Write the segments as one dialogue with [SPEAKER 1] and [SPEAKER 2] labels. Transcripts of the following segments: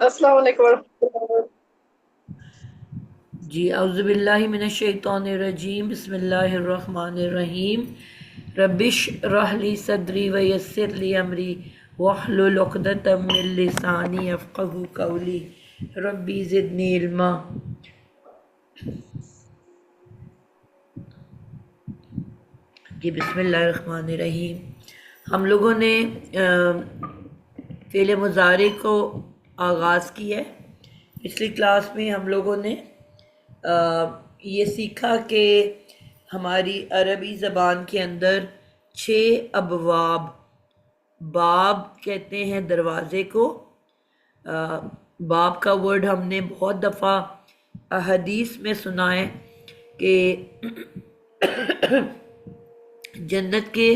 [SPEAKER 1] अस्सलाम वालेकुम वरहमतुल्लाहि।
[SPEAKER 2] जी औज़ुबिल्लाहि मिनश्शैतानिर्रजीम बिस्मिल्लाहिर्रहमानिर्रहीम रब्बिश रहली सदरी व यस्सिर ली अमरी वहलुल उक़दतम मिन लिसानी यफ़क़हू क़ौली रब्बी ज़िदनी इल्मा। जी बिस्मिल्लाहिर्रहमानिर्रहीम। हम लोगों ने फ़िल मुज़ारी को आगाज़ किया है। पिछली क्लास में हम लोगों ने ये सीखा कि हमारी अरबी ज़बान के अंदर 6 अबवाब, बाब कहते हैं दरवाज़े को। बाब का वर्ड हमने बहुत दफ़ा हदीस में सुना है कि जन्नत के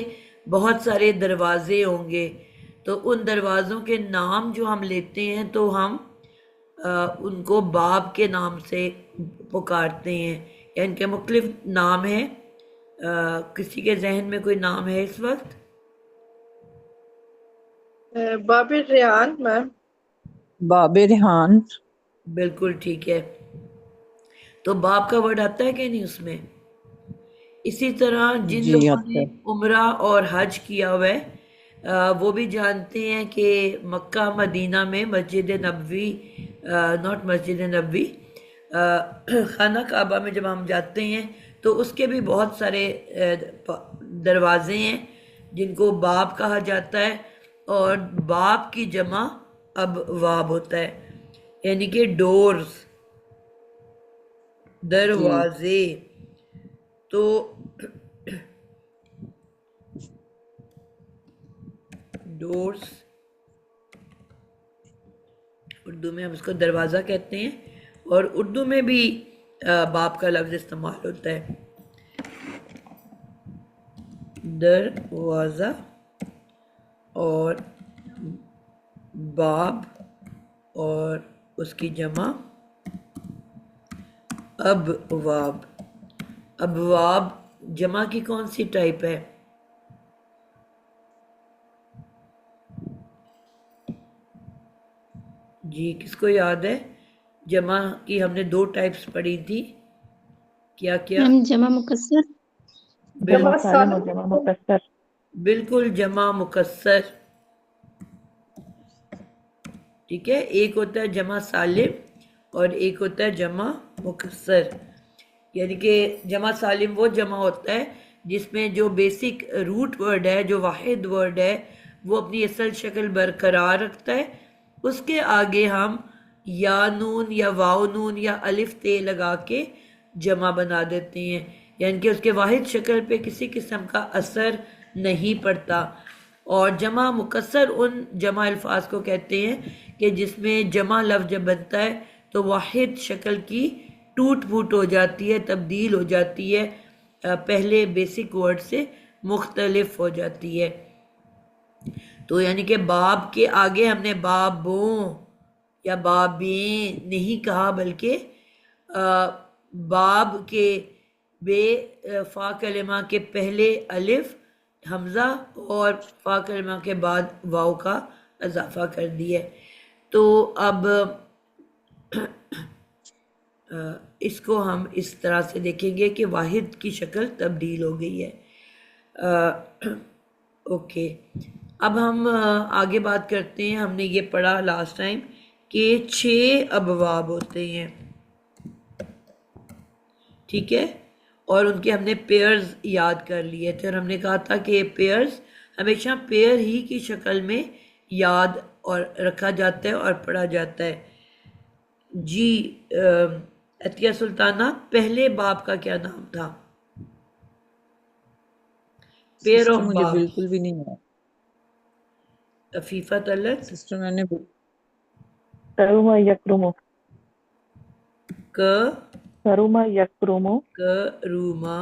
[SPEAKER 2] बहुत सारे दरवाज़े होंगे, तो उन दरवाज़ों के नाम जो हम लेते हैं तो हम उनको बाब के नाम से पुकारते हैं, या इनके मुख्तलिफ नाम हैं। किसी के जहन में कोई नाम है इस वक्त?
[SPEAKER 1] बाबिर रेहान मैम।
[SPEAKER 3] बाबे रिहान।
[SPEAKER 2] बिल्कुल ठीक है। तो बाब का वर्ड आता है कि नहीं उसमें? इसी तरह जिन
[SPEAKER 3] जी
[SPEAKER 2] लोगों
[SPEAKER 3] आता
[SPEAKER 2] ने
[SPEAKER 3] है।
[SPEAKER 2] उम्रा और हज किया हुआ है वो भी जानते हैं कि मक्का मदीना में मस्जिद नबवी, नॉट मस्जिद नबवी, खाना काबा में जब हम जाते हैं तो उसके भी बहुत सारे दरवाजे हैं जिनको बाब कहा जाता है, और बाब की जमा अब वाब होता है, यानी कि डोर्स,
[SPEAKER 3] जी
[SPEAKER 2] दरवाजे। तो डोर्स, उर्दू में हम इसको दरवाज़ा कहते हैं, और उर्दू में भी बाप का लफ्ज़ इस्तेमाल होता है, दरवाज़ा और बाब, और उसकी जमा अबवाब। अबवाब जमा की कौन सी टाइप है? जी किसको याद है? जमा की हमने 2 टाइप्स पढ़ी थी, क्या क्या?
[SPEAKER 4] मैम जमा मुकस्सर।
[SPEAKER 3] जमा
[SPEAKER 2] बिल्कुल,
[SPEAKER 1] जमा
[SPEAKER 3] सालिम और जमा
[SPEAKER 1] सालिम।
[SPEAKER 3] मुकस्सर।
[SPEAKER 2] बिल्कुल जमा मुकस्सर। ठीक है, एक होता है जमा सालिम और एक होता है जमा मुकस्सर। यानी कि जमा सालिम वो जमा होता है जिसमें जो बेसिक रूट वर्ड है, जो वाहिद वर्ड है, वो अपनी असल शक्ल बरकरार रखता है। उसके आगे हम या नून या वाव नून या अलिफ ते लगा के जमा बना देते हैं, यानी कि उसके वाहिद शक्ल पे किसी किस्म का असर नहीं पड़ता। और जमा मुकस्सर उन जमा अल्फाज को कहते हैं कि जिसमें जमा लफ्ज़ जब बनता है तो वाहिद शक्ल की टूट फूट हो जाती है, तब्दील हो जाती है, पहले बेसिक वर्ड से मुख्तलिफ हो जाती है। तो यानी कि बाब के आगे हमने बाबों या बाबें नहीं कहा, बल्कि बाब के बे फा कलिमा के पहले अलिफ हमज़ा और फा कलिमा के बाद वाव का इजाफा कर दिया है। तो अब इसको हम इस तरह से देखेंगे कि वाहिद की शक्ल तब्दील हो गई है। ओके, अब हम आगे बात करते हैं। हमने ये पढ़ा लास्ट टाइम कि 6 अबवाब होते हैं, ठीक है, और उनके हमने पेयर्स याद कर लिए थे, और हमने कहा था कि पेयर्स हमेशा पेयर ही की शक्ल में याद और रखा जाता है और पढ़ा जाता है। जी अतिया सुल्ताना, पहले बाप का क्या नाम था? पेयर
[SPEAKER 3] सिस्टर
[SPEAKER 2] ऑफ
[SPEAKER 3] मुझे
[SPEAKER 2] बाप।
[SPEAKER 3] बिल्कुल भी नहीं है।
[SPEAKER 2] अफीफा तलत।
[SPEAKER 3] सिस्टर मैंने
[SPEAKER 1] करुमा यकरुमो।
[SPEAKER 2] क
[SPEAKER 1] करुमा यकरुमो।
[SPEAKER 2] करूमा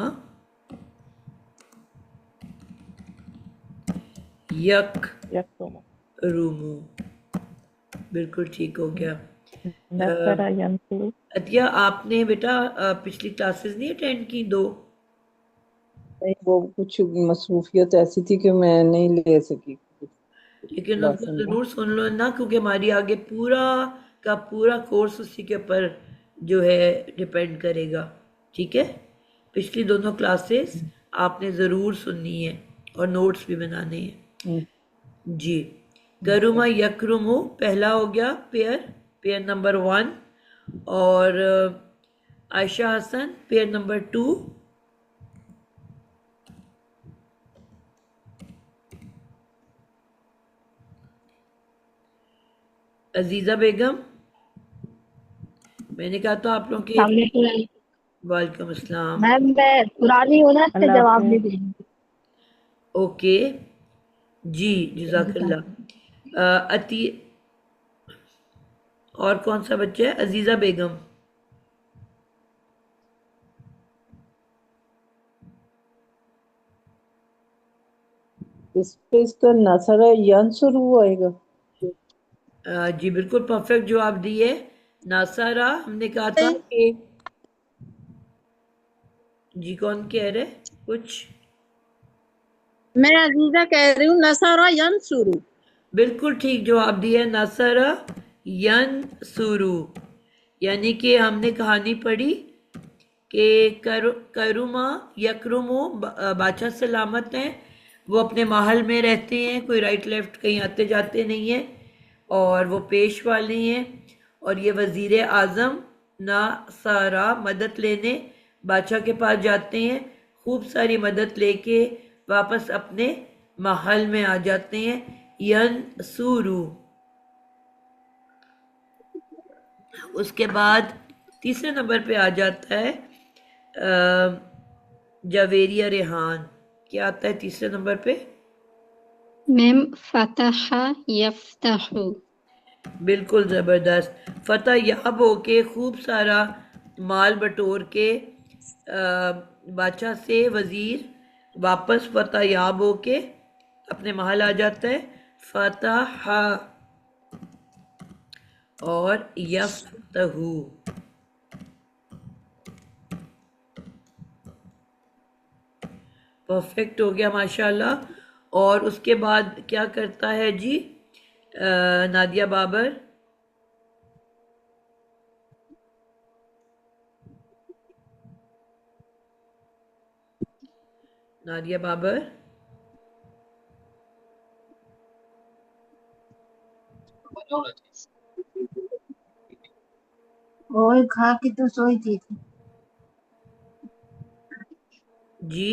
[SPEAKER 2] यक
[SPEAKER 1] यकरुमो।
[SPEAKER 2] रूमू। बिल्कुल ठीक हो गया।
[SPEAKER 1] नसरा यंसुरु।
[SPEAKER 2] अतिया आपने बेटा पिछली क्लासेस नहीं अटेंड की, दो?
[SPEAKER 3] नहीं, वो कुछ मसरूफियत ऐसी थी कि मैं नहीं ले सकी कुछ
[SPEAKER 2] लेकिन उनको
[SPEAKER 3] क्लासें भी।
[SPEAKER 2] ज़रूर सुन लो ना, क्योंकि हमारी आगे पूरा का पूरा कोर्स उसी के ऊपर जो है डिपेंड करेगा। ठीक है, पिछली दोनों क्लासेस आपने ज़रूर सुननी है और नोट्स भी बनाने हैं। जी, करुमा यकरुमु पहला हो गया पेयर, पेयर नंबर 1। और आयशा हसन पेयर नंबर 2। अजीजा बेगम, मैंने कहा तो आप लोगों के। वालेकुम अस्सलाम।
[SPEAKER 4] मैम मैं पुरानी हूँ ना, इसका
[SPEAKER 1] अल्लाह
[SPEAKER 4] जवाब नहीं
[SPEAKER 1] हाफिज।
[SPEAKER 4] दूंगी।
[SPEAKER 2] ओके जी, जज़ाकल्लाह। अति और कौन सा बच्चा है? अजीजा बेगम।
[SPEAKER 3] इस पे इसका नसरा यंसुर आएगा।
[SPEAKER 2] जी बिल्कुल परफेक्ट जवाब दिए। नासारा हमने कहा था कि जी, कौन कह रहे कुछ?
[SPEAKER 5] मैं अजीजा कह रही हूँ नसरा यंसुरु।
[SPEAKER 2] बिल्कुल ठीक जवाब दिया, नसरा यनसुरु। यानी कि हमने कहानी पढ़ी कि करुमा यकरुमो बादशाह सलामत हैं, वो अपने महल में रहते हैं, कोई राइट लेफ्ट कहीं आते जाते नहीं है, और वो पेशवा नहीं है। और ये वजीर आज़म नासारा मदद लेने बादशाह के पास जाते हैं, खूब सारी मदद लेके वापस अपने महल में आ जाते हैं। यनसुरु। उसके बाद तीसरे नंबर पे आ जाता है जवेरिया रेहान। क्या आता है तीसरे नंबर पे?
[SPEAKER 4] मैम फतहा यफ्तहु।
[SPEAKER 2] बिल्कुल ज़बरदस्त। फतह याब होके खूब सारा माल बटोर के बादशाह से वजीर वापस फतह याब होके अपने महल आ जाता है। फतह और यफ्तहु। परफेक्ट हो गया माशाल्लाह। और उसके बाद क्या करता है जी नादिया बाबर? नादिया बाबर।
[SPEAKER 5] और खा के तो सोई थी।
[SPEAKER 2] जी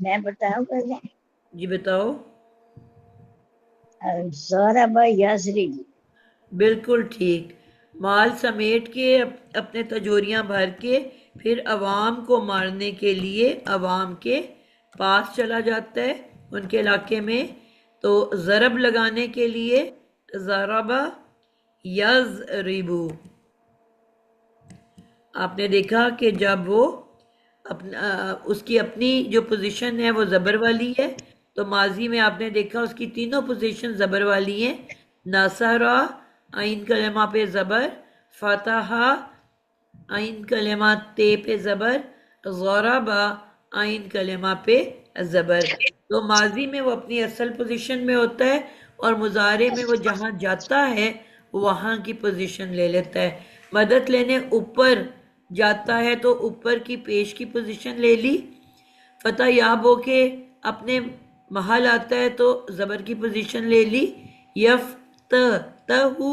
[SPEAKER 6] मैं बताऊं पहले?
[SPEAKER 2] जी बताओ।
[SPEAKER 6] सौरभ यासरी।
[SPEAKER 2] बिल्कुल ठीक। माल समेट के अपने तजोरियां भर के फिर अवाम को मारने के लिए अवाम के पास चला जाता है, उनके इलाके में। तो ज़रब लगाने के लिए ज़रबा यज़रिबु। आपने देखा कि जब वो उसकी अपनी जो पोजीशन है वो ज़बर वाली है, तो माजी में आपने देखा उसकी तीनों पोजीशन ज़बर वाली हैं। नसरा आइन कलमा पे ज़बर, फतहा आइन कलमा ते पे ज़बर, ज़रबा आइन कलमा पे ज़बर। तो माजी में वो अपनी असल पोजीशन में होता है, और मुजारे में वो जहाँ जाता है वहाँ की पोजीशन ले लेता है। मदद लेने ऊपर जाता है तो ऊपर की पेश की पोजीशन ले ली। फतह याब होके अपने महल आता है तो ज़बर की पोजीशन ले ली। यफ तहु।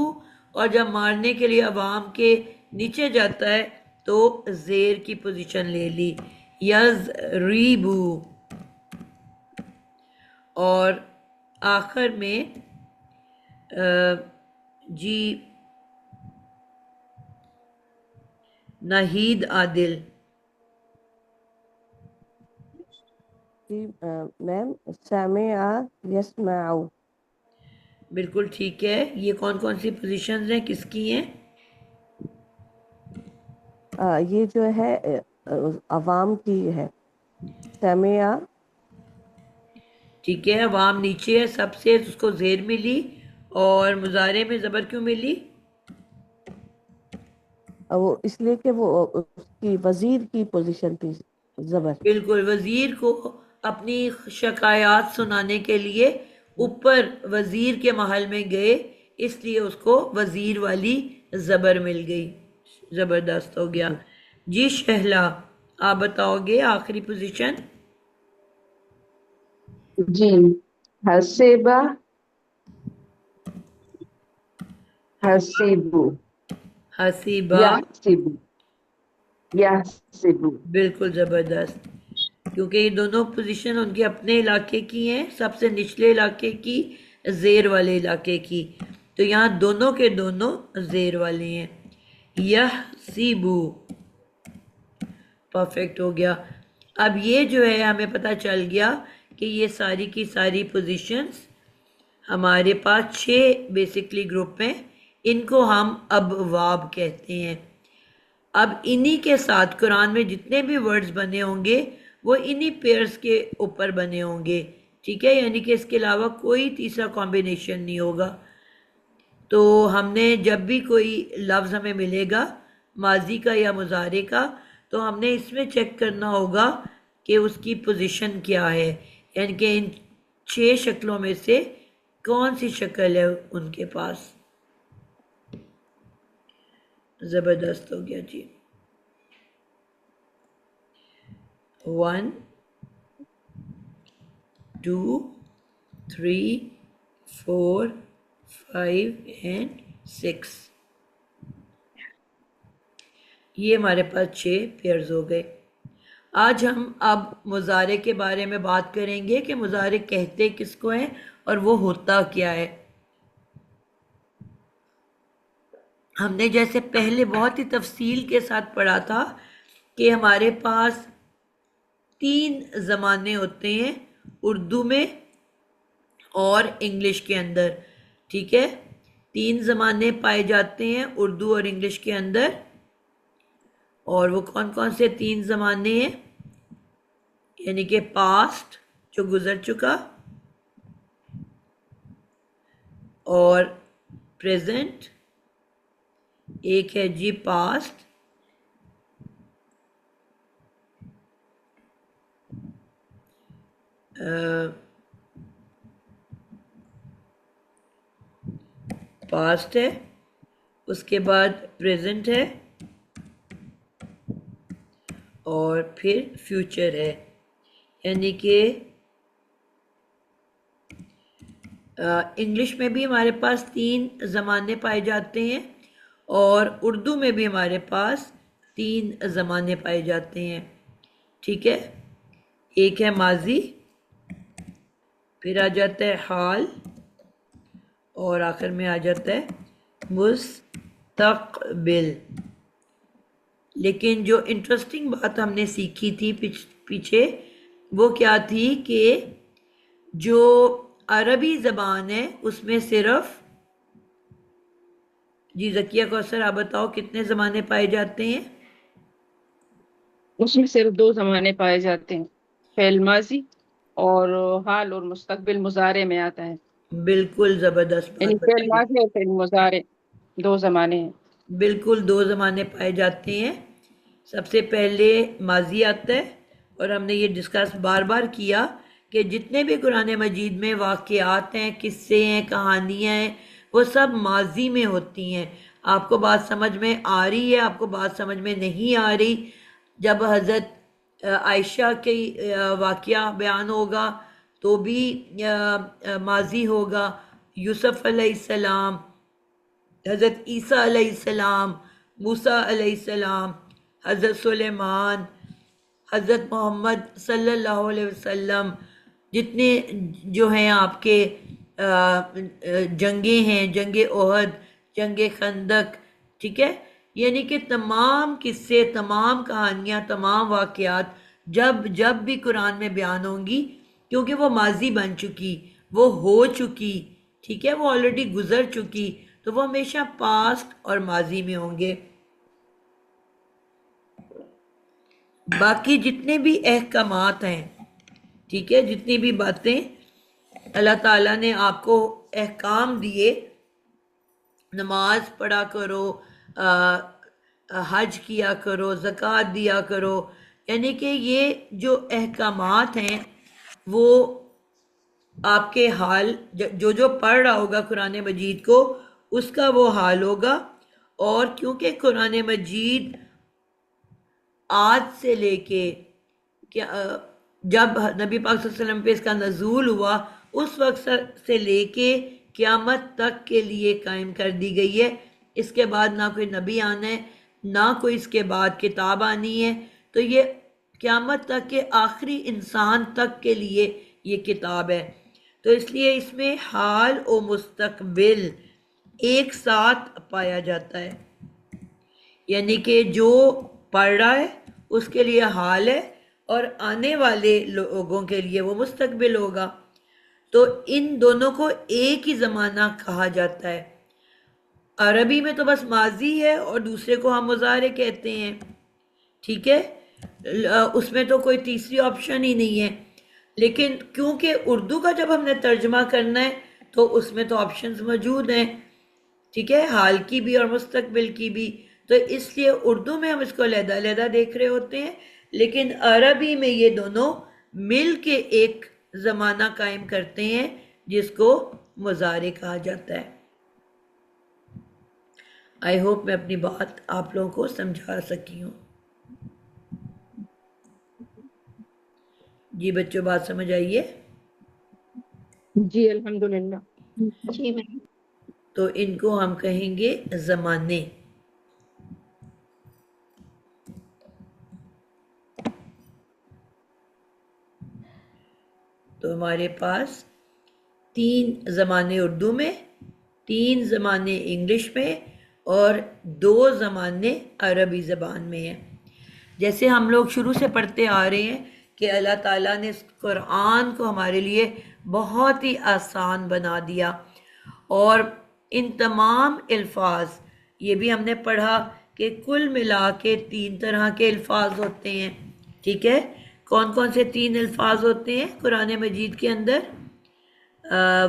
[SPEAKER 2] और जब मारने के लिए अवाम के नीचे जाता है तो ज़ेर की पोजीशन ले ली। यज़रीबू। और आखिर में जी नाहीद आदिल।
[SPEAKER 7] जी मैम सामिआ यस्माउ।
[SPEAKER 2] बिल्कुल ठीक है। ये कौन कौन सी पोजीशंस हैं, किसकी हैं?
[SPEAKER 7] ये जो है अवाम की है। सामिआ।
[SPEAKER 2] ठीक है, अवाम नीचे है सबसे, उसको जेर मिली। और मुजारे में ज़बर क्यों मिली?
[SPEAKER 7] वो इसलिए कि वो उसकी वजीर की पोजीशन थी जबर।
[SPEAKER 2] बिल्कुल, वजीर को अपनी शिकायत सुनाने के लिए ऊपर वजीर के महल में गए, इसलिए उसको वजीर वाली जबर मिल गई। जबरदस्त हो गया जी। शहला, आप बताओगे आखिरी पोजीशन?
[SPEAKER 8] जी, हसीबा, हसीबू,
[SPEAKER 2] हसीबा,
[SPEAKER 8] याहसिबू, याहसिबू।
[SPEAKER 2] बिल्कुल जबरदस्त, क्योंकि ये दोनों पोजीशन उनके अपने इलाके की हैं, सबसे निचले इलाके की, जेर वाले इलाके की। तो यहाँ दोनों के दोनों जेर वाले हैं। यह सीबू, परफेक्ट हो गया। अब ये जो है हमें पता चल गया कि ये सारी की सारी पोजीशंस हमारे पास 6 बेसिकली ग्रुप हैं। इनको हम अबवाब कहते हैं। अब इन्हीं के साथ कुरान में जितने भी वर्ड्स बने होंगे वो इन्हीं पेयर्स के ऊपर बने होंगे, ठीक है, यानी कि इसके अलावा कोई तीसरा कॉम्बिनेशन नहीं होगा। तो हमने जब भी कोई लफ्ज़ हमें मिलेगा माजी का या मुजारे का, तो हमने इसमें चेक करना होगा कि उसकी पोजीशन क्या है, यानी कि इन 6 शक्लों में से कौन सी शक्ल है उनके पास। ज़बरदस्त हो गया जी। 1 2 3 4 5 एंड 6, ये हमारे पास 6 पेयर्स हो गए। आज हम अब मुजारे के बारे में बात करेंगे कि मुजारे कहते किसको हैं और वो होता क्या है। हमने जैसे पहले बहुत ही तफसील के साथ पढ़ा था कि हमारे पास 3 ज़माने होते हैं उर्दू में और इंग्लिश के अंदर, ठीक है। 3 ज़माने पाए जाते हैं उर्दू और इंग्लिश के अंदर, और वो कौन कौन से 3 ज़माने हैं, यानी कि पास्ट जो गुजर चुका, और प्रेजेंट, एक है जी पास्ट, पास्ट है, उसके बाद प्रेजेंट है, और फिर फ्यूचर है। यानी कि इंग्लिश में भी हमारे पास 3 ज़माने पाए जाते हैं और उर्दू में भी हमारे पास 3 ज़माने पाए जाते हैं, ठीक है। एक है माजी, फिर आ जाता है हाल, और आखिर में आ जाता है मुस्तक़बिल। लेकिन जो इंटरेस्टिंग बात हमने सीखी थी पीछे, वो क्या थी कि जो अरबी ज़बान है उसमें सिर्फ, जी ज़किया कौसर आप बताओ कितने ज़माने पाए जाते हैं?
[SPEAKER 8] उसमें सिर्फ 2 ज़माने पाए जाते हैं, फेल माजी और हाल और मुस्तकबिल मुजारे में आता है।
[SPEAKER 2] बिल्कुल ज़बरदस्त
[SPEAKER 8] यानी
[SPEAKER 2] बात
[SPEAKER 8] फेल
[SPEAKER 2] बताई।
[SPEAKER 8] माजी और फेल मुजारे 2 ज़माने हैं।
[SPEAKER 2] बिल्कुल 2 ज़माने पाए जाते हैं। सबसे पहले माजी आता है, और हमने ये डिस्कस बार बार किया कि जितने भी कुरान मजीद में वाक़यात हैं, किस्से हैं, कहानियाँ हैं, वो सब माजी में होती हैं। आपको बात समझ में आ रही है, आपको बात समझ में नहीं आ रही, जब हज़रत आयशा के वाक़या बयान होगा तो भी माजी होगा। यूसुफ अलैहिस्सलाम, हज़रत ईसा अलैहिस्सलाम, मूसा अलैहिस्सलाम, हज़रत सुलेमान, हज़रत मोहम्मद सल्लल्लाहु अलैहि वसल्लम, जितने जो हैं आपके जंगें हैं, जंगे ओहद, जंगे खंदक, ठीक है। यानी कि तमाम किस्से, तमाम कहानियाँ, तमाम वाक़यात जब जब भी कुरान में बयान होंगी, क्योंकि वो माजी बन चुकी, वो हो चुकी, ठीक है, वो ऑलरेडी गुजर चुकी, तो वो हमेशा पास्ट और माजी में होंगे। बाकी जितने भी अहकामात हैं, ठीक है, जितनी भी बातें अल्लाह ताला ने आपको अहकाम दिए, नमाज पढ़ा करो, हज किया करो, ज़कात दिया करो, यानी कि ये जो अहकामात हैं वो आपके हाल जो जो पढ़ रहा होगा कुरान मजीद को उसका वो हाल होगा। और क्योंकि कुरान मजीद आज से लेके क्या जब नबी पाक सल्लल्लाहु अलैहि वसल्लम पे इसका नज़ूल हुआ उस वक्त से लेके क़यामत तक के लिए कायम कर दी गई है। इसके बाद ना कोई नबी आना है, ना कोई इसके बाद किताब आनी है। तो ये क़यामत तक के आखिरी इंसान तक के लिए ये किताब है। तो इसलिए इसमें हाल और मुस्तकबिल एक साथ पाया जाता है, यानी कि जो पढ़ रहा है उसके लिए हाल है और आने वाले लोगों के लिए वो मुस्तकबिल होगा। तो इन दोनों को एक ही ज़माना कहा जाता है। अरबी में तो बस माजी है और दूसरे को हम मुज़ारे कहते हैं, ठीक है, उसमें तो कोई तीसरी ऑप्शन ही नहीं है। लेकिन क्योंकि उर्दू का जब हमने तर्जमा करना है तो उसमें तो ऑप्शंस मौजूद हैं, ठीक है, हाल की भी और मुस्तकबिल की भी। तो इसलिए उर्दू में हम इसको अलग-अलग देख रहे होते हैं, लेकिन अरबी में ये दोनों मिल के एक ज़माना कायम करते हैं जिसको मुज़ारे कहा जाता है। आई होप मैं अपनी बात आप लोगों को समझा सकी हूँ। जी बच्चों, बात समझ आई है?
[SPEAKER 8] जी अल्हम्दुलिल्लाह।
[SPEAKER 4] जी मैम।
[SPEAKER 2] तो इनको हम कहेंगे ज़माने। तो हमारे पास 3 ज़माने उर्दू में, 3 ज़माने इंग्लिश में और 2 ज़माने अरबी ज़बान में हैं। जैसे हम लोग शुरू से पढ़ते आ रहे हैं कि अल्लाह ताला ने इस कुरान को हमारे लिए बहुत ही आसान बना दिया और इन तमाम अल्फाज, ये भी हमने पढ़ा कि कुल मिला के 3 तरह के अल्फाज होते हैं, ठीक है। कौन कौन से 3 अल्फाज होते हैं कुरान मजीद के अंदर?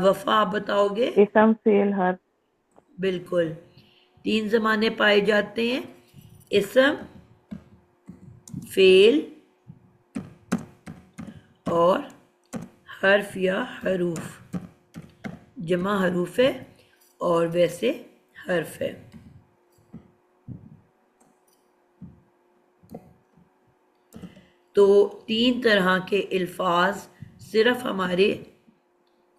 [SPEAKER 2] वफा आप बताओगे?
[SPEAKER 1] इसम फेल हर्फ।
[SPEAKER 2] बिल्कुल, 3 ज़माने पाए जाते हैं, इसम, फेल और हर्फ या हरूफ। जमा हरूफ है और वैसे हर्फ है। तो 3 तरह के अल्फाज सिर्फ हमारे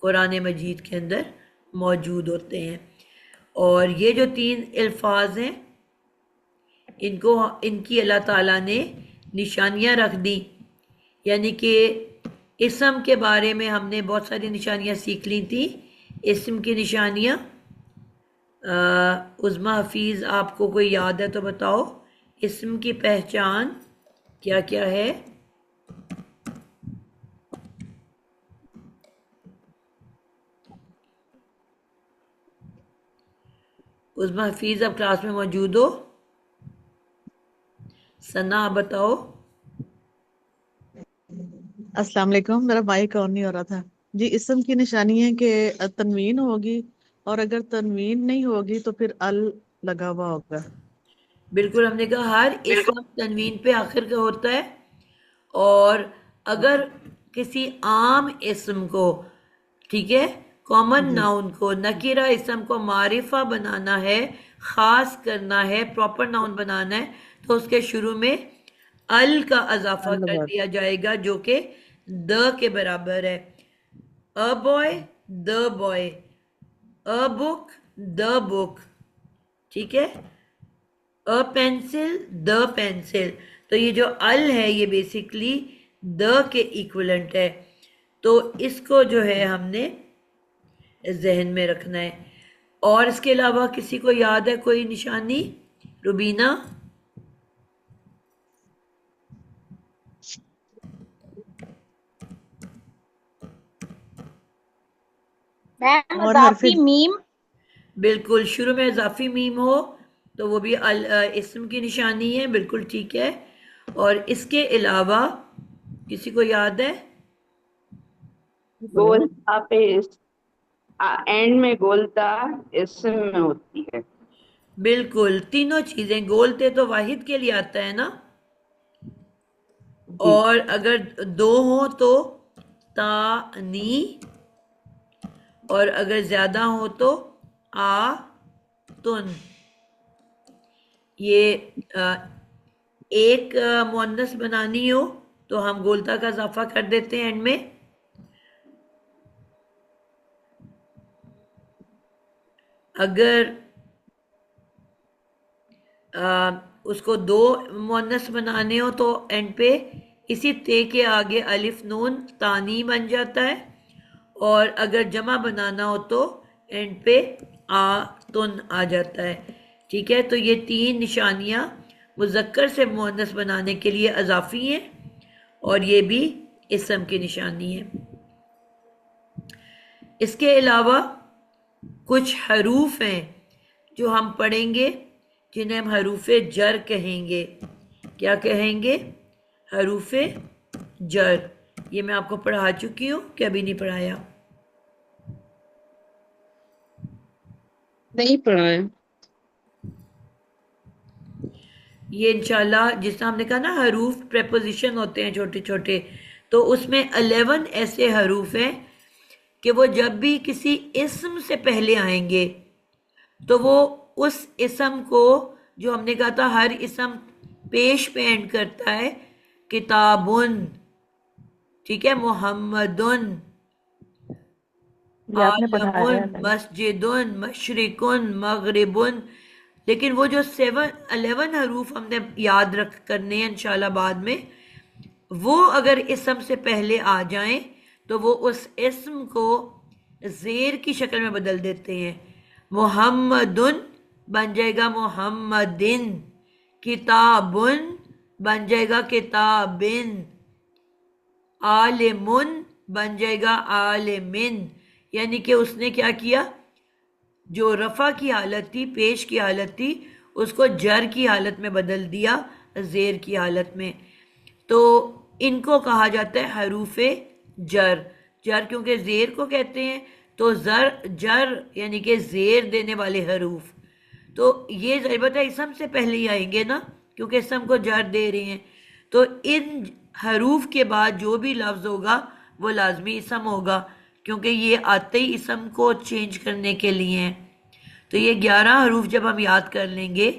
[SPEAKER 2] कुरान मजीद के अंदर मौजूद होते हैं। और ये जो 3 अल्फाज हैं इनकी अल्लाह ताला ने निशानियां रख दी, यानी कि इसम के बारे में हमने बहुत सारी निशानियां सीख ली थी। इसम की निशानियां उज़्मा हफीज़, आपको कोई याद है तो बताओ, इसम की पहचान क्या क्या है? उज़्मा हफीज़, आप क्लास में मौजूद हो? सना आप बताओ।
[SPEAKER 9] अस्सलाम वालेकुम, मेरा माइक ऑन नहीं हो रहा था जी। इसम की निशानी है कि तनवीन होगी और अगर तनवीन नहीं होगी तो फिर अल लगा हुआ होगा।
[SPEAKER 2] बिल्कुल, हमने कहा हर इसम तनवीन पे आखिर का होता है। और अगर किसी आम इसम को, ठीक है, कॉमन नाउन को, नकीरा इसम को मारिफा बनाना है, ख़ास करना है, प्रॉपर नाउन बनाना है, तो उसके शुरू में अल का इजाफा कर दिया जाएगा जो कि द के बराबर है। A boy, the boy, a book, the book, ठीक है, अ पेंसिल, द पेंसिल। तो ये जो अल है ये बेसिकली द के इक्विवेलेंट है। तो इसको जो है हमने जहन में रखना है। और इसके अलावा किसी को याद है कोई निशानी? रुबीना?
[SPEAKER 5] मैम
[SPEAKER 9] और
[SPEAKER 5] इजाफी
[SPEAKER 9] हरफे
[SPEAKER 5] मीम।
[SPEAKER 2] बिल्कुल, शुरू में इजाफी मीम हो तो वो भी इसम की निशानी है, बिल्कुल ठीक है। और इसके अलावा किसी को याद है?
[SPEAKER 8] गोलता पे एंड में गोलता इसम में होती है।
[SPEAKER 2] बिल्कुल, तीनों चीजें। गोलते तो वाहिद के लिए आता है ना,
[SPEAKER 8] जी।
[SPEAKER 2] और अगर 2 हो तो ता नी और अगर ज़्यादा हो तो आ तुन। ये एक मुअन्नस बनानी हो तो हम गोलता का इजाफा कर देते हैं एंड में। अगर उसको दो मुअन्नस बनाने हो तो एंड पे इसी ते के आगे अलिफ नून तानी बन जाता है, और अगर जमा बनाना हो तो एंड पे आ तुन आ जाता है। ठीक है, तो ये तीन निशानियां मुज़क्कर से मुअन्नस बनाने के लिए अजाफी हैं, और ये भी इस्म की निशानी है। इसके अलावा कुछ हरूफ हैं जो हम पढ़ेंगे, जिन्हें हम हरूफ जर कहेंगे। क्या कहेंगे? हरूफ जर। ये मैं आपको पढ़ा चुकी हूँ कि अभी नहीं पढ़ाया?
[SPEAKER 8] नहीं पढ़ाया।
[SPEAKER 2] ये इंशाल्लाह, जिसमें हमने कहा ना हरूफ प्रेपोजिशन होते हैं छोटे छोटे, तो उसमें 11 ऐसे हरूफ हैं कि वो जब भी किसी इस्म से पहले आएंगे तो वो उस इस्म को, जो हमने कहा था हर इस्म पेश पे एंड करता है, किताबुन, ठीक है, मोहम्मदुन,
[SPEAKER 1] ये आपने पढ़ाया
[SPEAKER 2] आलमुन,
[SPEAKER 1] था।
[SPEAKER 2] मस्जिदुन, मशरिकुन, मगरिबुन। लेकिन वो जो 11 हरूफ हमने याद रख करने हैं इंशाल्लाह बाद में, वो अगर इस्म से पहले आ जाएं तो वो उस इस्म को ज़ेर की शक्ल में बदल देते हैं। मोहम्मदुन बन जाएगा मोहम्मदिन, किताबुन बन जाएगा किताबिन, आलिमुन बन जाएगा आलिमिन। यानी कि उसने क्या किया, जो रफ़ा की हालत थी, पेश की हालत थी, उसको जर की हालत में बदल दिया, ज़ेर की हालत में। तो इनको कहा जाता है हरूफ जर। जर क्योंकि ज़ेर को कहते हैं, तो जर यानी कि ज़ेर देने वाले हरूफ। तो ये ज़रूरत है इसम से पहले ही आएंगे ना, क्योंकि इसम को जर दे रहे हैं। तो इन हरूफ के बाद जो भी लफ्ज़ होगा वो लाजमी इसम होगा, क्योंकि ये आते ही इसम को चेंज करने के लिए हैं। तो ये 11 हरूफ जब हम याद कर लेंगे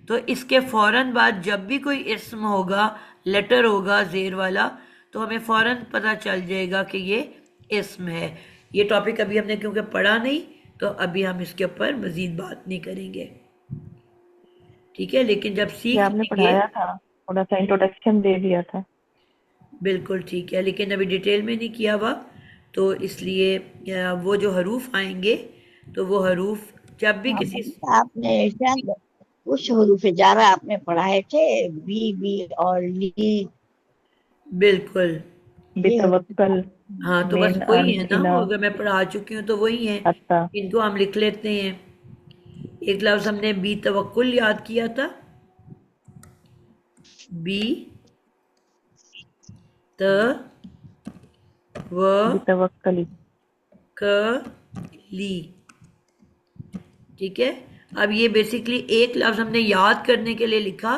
[SPEAKER 2] तो इसके फ़ौरन बाद जब भी कोई इसम होगा, लेटर होगा ज़ेर वाला, तो हमें फ़ौरन पता चल जाएगा कि ये इसम है। ये टॉपिक अभी हमने क्योंकि पढ़ा नहीं, तो अभी हम इसके ऊपर मज़ीद बात नहीं करेंगे, ठीक है। लेकिन जब
[SPEAKER 1] ये
[SPEAKER 2] सीख
[SPEAKER 1] आपने
[SPEAKER 2] लेंगे,
[SPEAKER 1] पढ़ाया था, थोड़ा सा इंट्रोडक्शन दे दिया था।
[SPEAKER 2] बिल्कुल ठीक है, लेकिन अभी डिटेल में नहीं किया हुआ, तो इसलिए वो जो हरूफ आएंगे, तो वो हरूफ जब भी किसी,
[SPEAKER 6] आपने शायद कुछ हरूफ जारा आपने पढ़ाए थे, बी और ली,
[SPEAKER 2] बिल्कुल,
[SPEAKER 6] ये
[SPEAKER 1] बेतवक्कल,
[SPEAKER 2] हाँ, तो बस
[SPEAKER 1] मेन
[SPEAKER 2] वही है ना,
[SPEAKER 1] अमथिला।
[SPEAKER 2] वो अगर मैं पढ़ा चुकी हूँ तो वही है।
[SPEAKER 1] अच्छा,
[SPEAKER 2] इनको हम लिख लेते हैं। एक लफ्ज़ हमने बी तवक्कुल याद किया था, बी त व
[SPEAKER 1] बेतवक्कली।
[SPEAKER 2] क ली, ठीक है। अब ये बेसिकली एक लफ्ज़ हमने याद करने के लिए लिखा,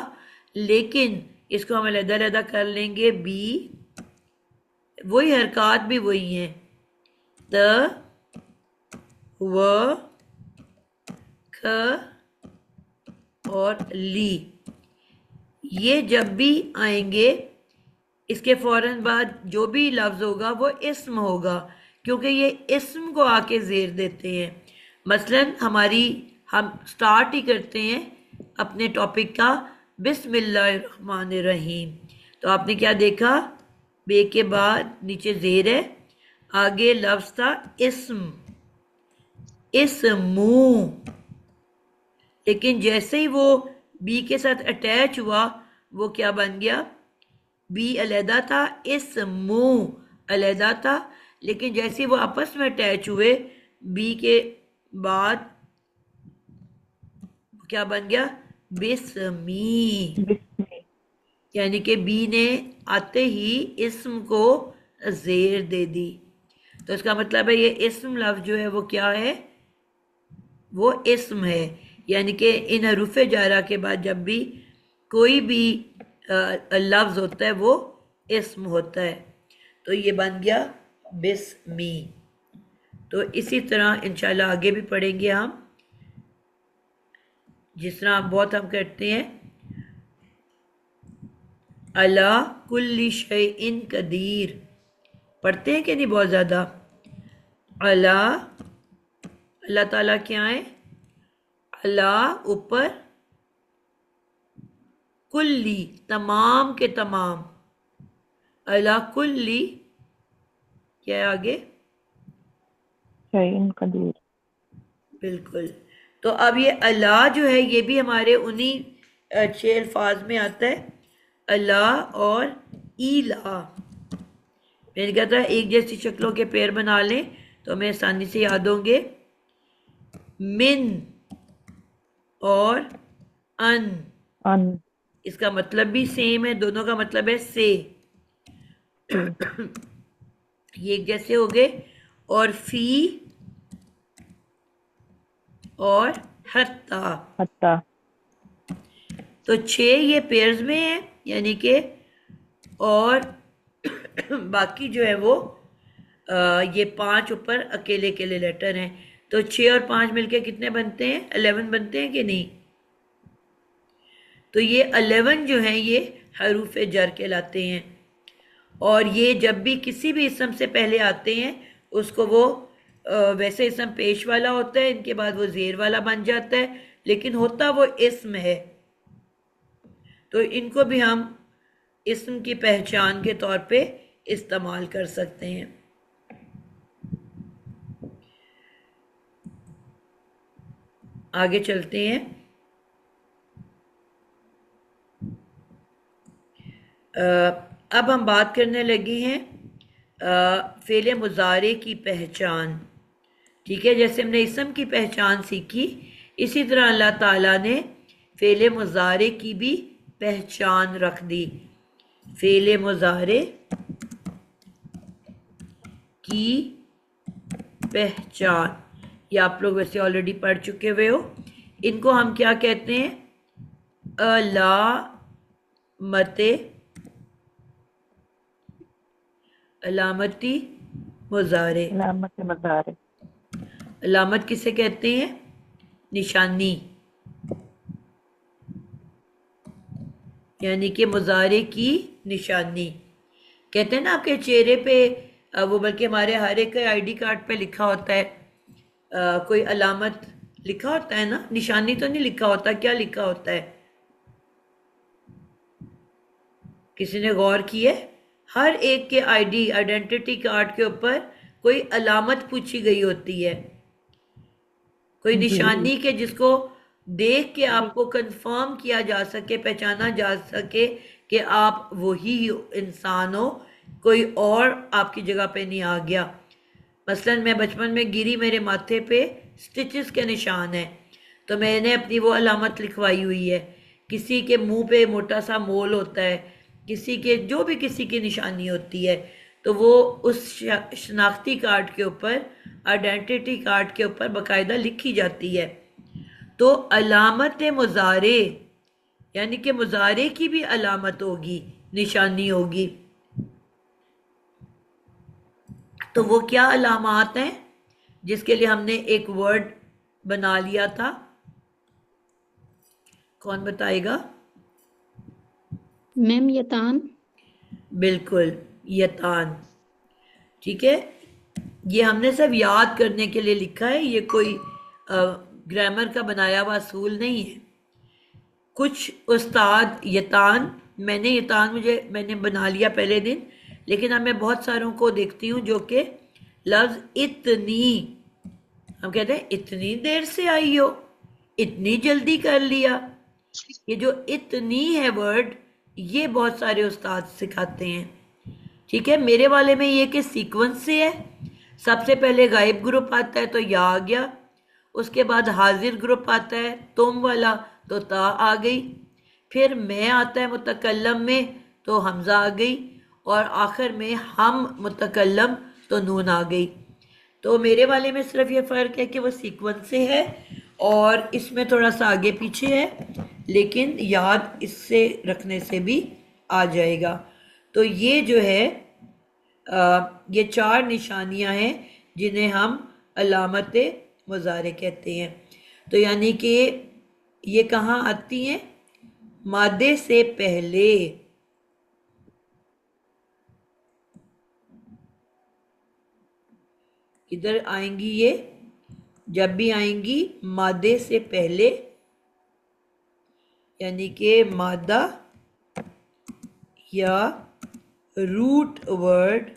[SPEAKER 2] लेकिन इसको हम अलग-अलग कर लेंगे। बी, वही हरकत भी वही हैं, त व ख और ली। ये जब भी आएंगे, इसके फ़ौरन बाद जो भी लफ्ज़ होगा वो इस्म होगा, क्योंकि ये इस्म को आके ज़ेर देते हैं। मसलन हम स्टार्ट ही करते हैं अपने टॉपिक का बिस्मिल्लाहिर्रहमानिर्रहीम। तो आपने क्या देखा, बे के बाद नीचे ज़ेर है, आगे लफ्ज़ था इस्म, इस्मू। लेकिन जैसे ही वो बी के साथ अटैच हुआ, वो क्या बन गया, बी अलहदा था, इस्मू अलहदा था, लेकिन जैसे वो आपस में अटैच हुए, बी के बाद क्या बन गया, बिस्मी।
[SPEAKER 1] बिस्मी।
[SPEAKER 2] यानी कि बी ने आते ही इस्म को ज़ेर दे दी। तो इसका मतलब है ये इस्म लफ्ज़ जो है वो क्या है, वो इस्म है। यानी कि इन हरूफ जारा के बाद जब भी कोई भी लफ्ज़ होता है वो इस्म होता है। तो ये बन गया बिस्मी। तो इसी तरह इंशाल्लाह आगे भी पढ़ेंगे हम, जिस तरह बहुत हम करते हैं। अला कुल्ली शैइन कदीर पढ़ते हैं कि नहीं बहुत ज़्यादा। अला, अल्लाह ताला क्या है? अला ऊपर, कुल्ली तमाम के तमाम, अला कुल्ली क्या है आगे?
[SPEAKER 1] शैइन कदीर।
[SPEAKER 2] बिल्कुल। तो अब ये अल्लाह जो है ये भी हमारे उन्हीं 6 अल्फाज में आता है, अल्लाह और ईला। मैंने कहा था एक जैसी शक्लों के पेड़ बना लें तो हमें आसानी से याद होंगे। मिन और अन, इसका मतलब भी सेम है, दोनों का मतलब है से, ये एक जैसे हो गए। और फी और हत्ता,
[SPEAKER 1] हत्ता।
[SPEAKER 2] तो 6 ये पेयर्स में है, यानी कि, और बाकी जो है वो ये 5 ऊपर अकेले अकेले लेटर हैं। तो 6 और 5 मिलके कितने बनते हैं? 11 बनते हैं कि नहीं? तो ये 11 जो हैं ये हरूफ जर कहलाते हैं। और ये जब भी किसी भी इसम से पहले आते हैं उसको वो वैसे इसम पेश वाला होता है, इनके बाद वो ज़ेर वाला बन जाता है, लेकिन होता वो इसम है। तो इनको भी हम इसम की पहचान के तौर पे इस्तेमाल कर सकते हैं। आगे चलते हैं। अब हम बात करने लगे हैं फ़ेल मुज़ारे की पहचान। ठीक है, जैसे हमने इसम की पहचान सीखी, इसी तरह अल्लाह ताला ने फ़ेल मुज़ारे की भी पहचान रख दी। फ़ेल मुज़ारे की पहचान, ये आप लोग वैसे ऑलरेडी पढ़ चुके हुए हो। इनको हम क्या कहते हैं? अलामती मुज़ारे।
[SPEAKER 1] अलामत मुज़ारे।
[SPEAKER 2] अलामत किसे कहते हैं? निशानी, यानी कि मुज़ारे की निशानी। कहते हैं ना आपके चेहरे पे वो, बल्कि हमारे हर एक आईडी कार्ड पे लिखा होता है, कोई अलामत लिखा होता है ना, निशानी तो नहीं लिखा होता। क्या लिखा होता है? किसी ने गौर की है? हर एक के आइडेंटिटी कार्ड के ऊपर कोई अलामत पूछी गई होती है, कोई निशानी के जिसको देख के आपको कंफर्म किया जा सके, पहचाना जा सके कि आप वही इंसान हो, कोई और आपकी जगह पे नहीं आ गया। मसलन मैं बचपन में गिरी, मेरे माथे पे स्टिचेस के निशान हैं, तो मैंने अपनी वो अलामत लिखवाई हुई है। किसी के मुंह पे मोटा सा मोल होता है, किसी के जो भी किसी की निशानी होती है, तो वो उस शनाख्ती कार्ड के ऊपर, आइडेंटिटी कार्ड के ऊपर बाकायदा लिखी जाती है। तो अलामत मुज़ारे यानी कि मुज़ारे की भी अलामत होगी, निशानी होगी। तो वो क्या अलामात हैं जिसके लिए हमने एक वर्ड बना लिया था? कौन बताएगा?
[SPEAKER 4] मैम यतान।
[SPEAKER 2] बिल्कुल, यतान। ठीक है, ये हमने सब याद करने के लिए लिखा है, ये कोई ग्रामर का बनाया हुआ असूल नहीं है। कुछ उस्ताद यतान, मैंने बना लिया पहले दिन, लेकिन अब मैं बहुत सारों को देखती हूँ जो कि लफ्ज़ इतनी, हम कहते हैं इतनी देर से आई हो, इतनी जल्दी कर लिया। ये जो इतनी है वर्ड, ये बहुत सारे उस्ताद सिखाते हैं। ठीक है, मेरे वाले में ये कि सीक्वेंस से है। सबसे पहले गायब ग्रुप आता है तो या आ गया, उसके बाद हाजिर ग्रुप आता है तुम वाला तो ता आ गई, फिर मैं आता है मुतकल्लम में तो हमज़ा आ गई, और आखिर में हम मुतकल्लम तो नून आ गई। तो मेरे वाले में सिर्फ ये फ़र्क है कि वो सीक्वेंस से है और इसमें थोड़ा सा आगे पीछे है, लेकिन याद इससे रखने से भी आ जाएगा। तो ये जो है ये 4 निशानियां हैं जिन्हें हम अलामत मुजारे कहते हैं। तो यानी कि ये कहाँ आती हैं? मादे से पहले। किधर आएंगी ये? जब भी आएंगी मादे से पहले, यानी कि मादा या रूट वर्ड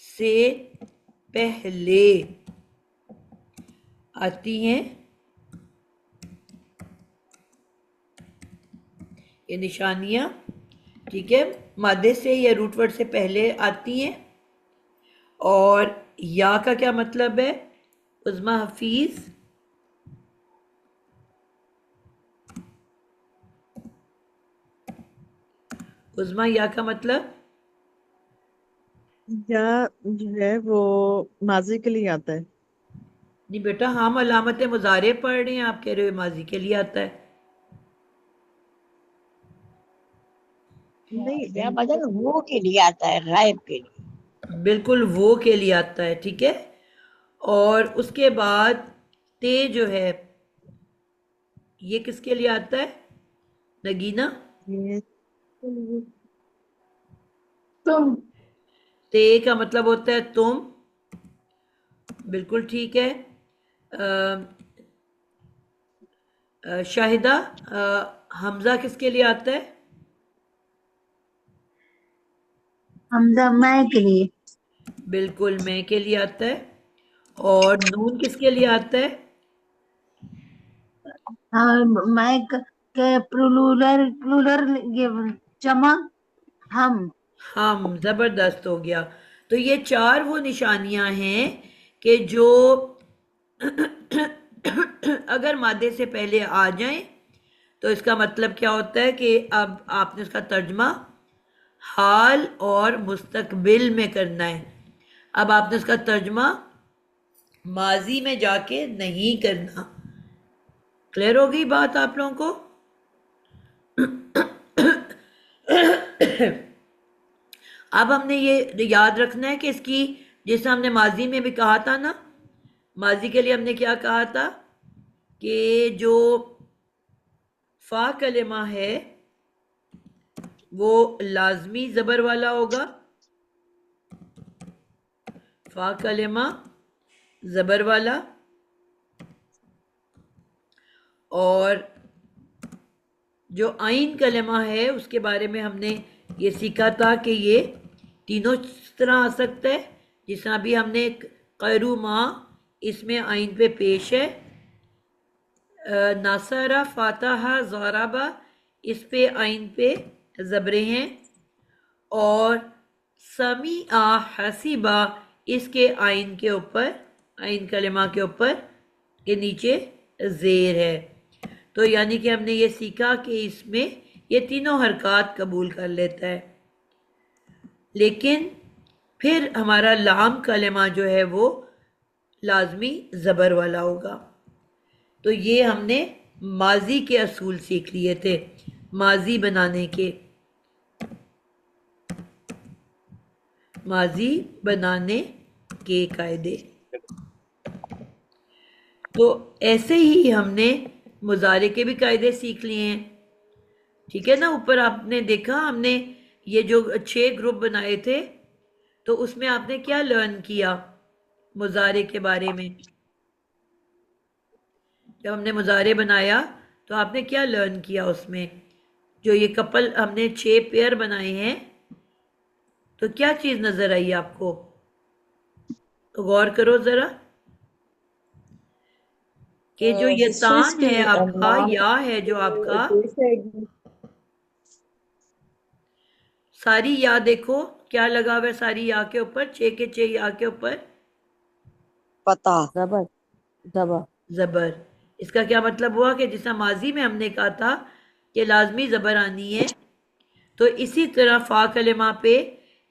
[SPEAKER 2] से पहले आती हैं। ये निशानियां, ठीक है, मादे से या रूट वर्ड से पहले आती हैं। और या का क्या मतलब है? उज़्मा हफीज, उज़्मा या का मतलब?
[SPEAKER 9] या जो है वो माजी के लिए आता है।
[SPEAKER 2] नहीं बेटा, हम अलामत मुजारे पढ़ रहे हैं, आप कह रहे हो माजी के लिए आता है।
[SPEAKER 9] नहीं
[SPEAKER 6] या बदल वो के लिए आता है, गायब के लिए।
[SPEAKER 2] बिल्कुल वो के लिए आता है, ठीक है। और उसके बाद ते जो है ये किसके लिए आता है नगीना?
[SPEAKER 9] ये
[SPEAKER 5] तुम
[SPEAKER 2] ते का मतलब होता है तुम, बिल्कुल ठीक है। शाहिदा, हमजा किसके लिए आता है?
[SPEAKER 5] हमजा मैं के लिए।
[SPEAKER 2] बिल्कुल मैं के लिए आता है। और नून किसके लिए आता है?
[SPEAKER 5] हाँ, मैं के प्लूरल प्लूरल ये जमा हम।
[SPEAKER 2] जबरदस्त हो गया। तो ये चार वो निशानियां हैं कि जो अगर मादे से पहले आ जाएं तो इसका मतलब क्या होता है कि अब आपने उसका तर्जमा हाल और मुस्तकबिल में करना है। अब आपने उसका तर्जमा माजी में जाके नहीं करना। क्लियर हो गई बात आप लोगों को? अब हमने ये याद रखना है कि इसकी, जैसे हमने माजी में भी कहा था ना, माजी के लिए हमने क्या कहा था कि जो फा कलेमा है वो लाजमी जबर वाला होगा। फा कलेमा जबर वाला। और जो आइन कलेमा है उसके बारे में हमने ये सीखा था कि ये तीनों तरह आ सकता है। जिस तरह भी हमने कैरू माँ, इसमें आइन पे पेश है। नासरा, फातहा, ज़राबा, इस पे आइन पे ज़बरे हैं। और समीआ, हसीबा, इसके आइन के ऊपर, आइन कलेमा के ऊपर के नीचे ज़ेर है। तो यानी कि हमने ये सीखा कि इसमें ये तीनों हरकत कबूल कर लेता है। लेकिन फिर हमारा लाम कलेमा जो है वो लाजमी ज़बर वाला होगा। तो ये हमने माजी के असूल सीख लिए थे, माजी बनाने के, माजी बनाने के कायदे। तो ऐसे ही हमने मुजारे के भी कायदे सीख लिए हैं, ठीक है ना। ऊपर आपने देखा हमने ये जो 6 ग्रुप बनाए थे, तो उसमें आपने क्या लर्न किया मुजारे के बारे में? जब हमने मुजारे बनाया तो आपने क्या लर्न किया उसमें? जो ये कपल हमने 6 पेयर बनाए हैं, तो क्या चीज नजर आई आपको? तो गौर करो जरा कि जो ये
[SPEAKER 3] सिस्टर्स
[SPEAKER 2] तान
[SPEAKER 3] की
[SPEAKER 2] है आपका,
[SPEAKER 3] नाम
[SPEAKER 2] या है जो आपका,
[SPEAKER 3] पेश है।
[SPEAKER 2] सारी या देखो क्या लगा हुआ है सारी या के ऊपर, 6 के 6 या के ऊपर
[SPEAKER 6] पता।
[SPEAKER 7] जबर जबर
[SPEAKER 2] जबर। इसका क्या मतलब हुआ कि जिस माजी में हमने कहा था कि लाजमी जबर आनी है, तो इसी तरह फा कलेमा पे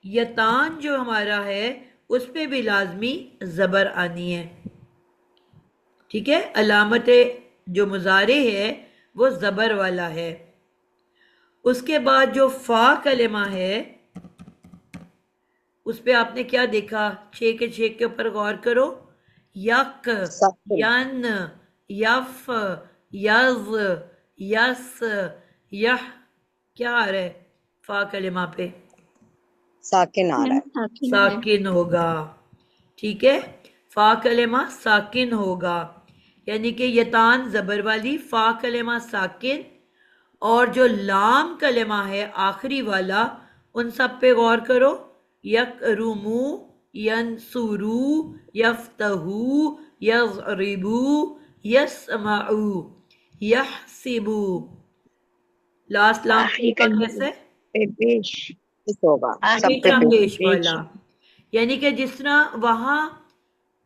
[SPEAKER 2] यतान जो हमारा है उस पे भी लाजमी जबर आनी है, ठीक है। अलामत जो मुजारे है वो जबर वाला है। उसके बाद जो फा कलेमा है उस पे आपने क्या देखा? छे के छे के ऊपर गौर करो। यक,
[SPEAKER 6] सकिन
[SPEAKER 2] यन, यफ, यज, यस, यह, क्या आ रहा है फा कलिमा पे?
[SPEAKER 6] साकिन आ रहा
[SPEAKER 4] मैम
[SPEAKER 6] है।
[SPEAKER 4] साकिन है।
[SPEAKER 2] साकिन होगा। ठीक है, फा कलेमा साकिन होगा, यानी कि यतान जबर वाली, फा कलेमा साकिन। और जो लाम कलेमा है आखिरी वाला, उन सब पे गौर करो। यकरुमू, यनसुरू, यफ्तहू, यज़रिबू, यस्मऊ, यहसिबू। लास्ट लाम
[SPEAKER 6] आखिरी
[SPEAKER 2] का
[SPEAKER 6] कलमे
[SPEAKER 2] कैसे?
[SPEAKER 6] पे पेश होगा, सब
[SPEAKER 2] पेश
[SPEAKER 6] पे
[SPEAKER 2] पेश
[SPEAKER 6] पेश
[SPEAKER 2] वाला, यानी कि जिस तरह वहां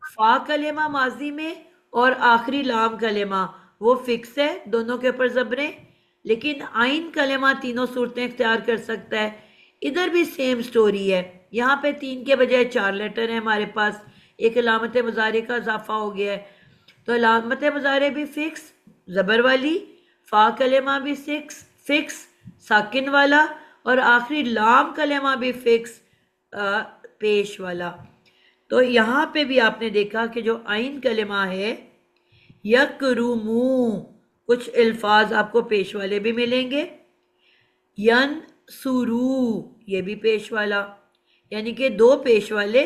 [SPEAKER 2] फा कलेमा माजी में और आखिरी लाम कलेमा वो फिक्स है, दोनों के ऊपर जबरें, लेकिन आइन कलेमा तीनों सूरतें इख्तियार कर सकता है। इधर भी सेम स्टोरी है, यहाँ पे 3 के बजाय 4 लेटर है हमारे पास, एक अलामत मुजारे का इजाफा हो गया है। तो अलामत मुजारे भी फिक्स जबर वाली, फा कलेमा भी फिक्स साकिन वाला, और आखिरी लाम कलेमा भी फिक्स पेश वाला। तो यहाँ पे भी आपने देखा कि जो आइन कलेमा है यकरुमू, कुछ अल्फाज आपको पेश वाले भी मिलेंगे। यन सुरू, ये भी पेश वाला, यानी कि 2 पेश वाले।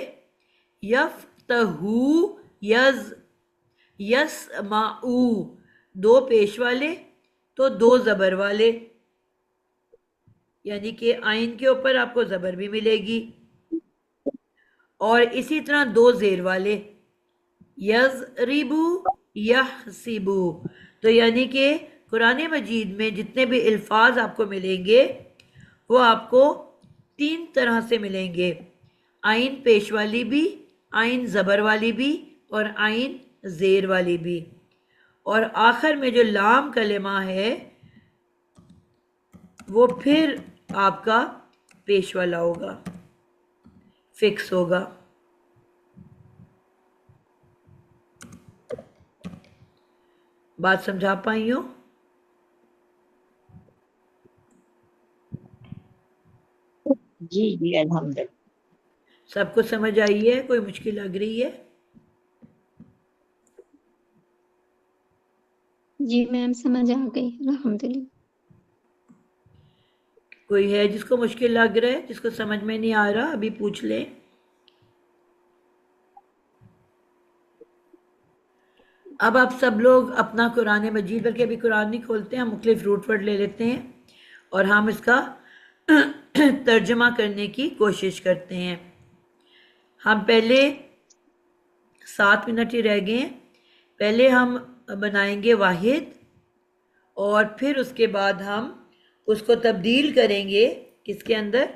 [SPEAKER 2] यफ्तहू, यज, यस्माऊ, 2 पेश वाले तो 2 जबर वाले, यानी कि आइन के ऊपर आपको जबर भी मिलेगी। और इसी तरह 2 जेर वाले, यज़रिबू, यहसिबू। तो यानी कि कुरान मजीद में जितने भी अल्फाज आपको मिलेंगे वो आपको 3 तरह से मिलेंगे, आइन पेश वाली भी, आइन ज़बर वाली भी, और आइन ज़ेर वाली भी। और आखिर में जो लाम कलेमा है वो फिर आपका पेश वाला होगा, फिक्स होगा। बात समझा पाई हो?
[SPEAKER 6] जी जी अल्हम्दुलिल्लाह।
[SPEAKER 2] सबको समझ आई है? कोई मुश्किल लग रही है?
[SPEAKER 4] जी मैम समझ आ गई अल्हम्दुलिल्लाह।
[SPEAKER 2] कोई है जिसको मुश्किल लग रहा है, जिसको समझ में नहीं आ रहा, अभी पूछ ले। अब आप सब लोग अपना कुरान मजीद, बल्कि अभी कुरान नहीं खोलते हैं, हम मुख्तलिफ रूट वर्ड ले लेते हैं और हम इसका तर्जमा करने की कोशिश करते हैं। हम पहले 7 मिनट ही रह गए हैं, पहले हम बनाएंगे वाहिद और फिर उसके बाद हम उसको तब्दील करेंगे किसके अंदर?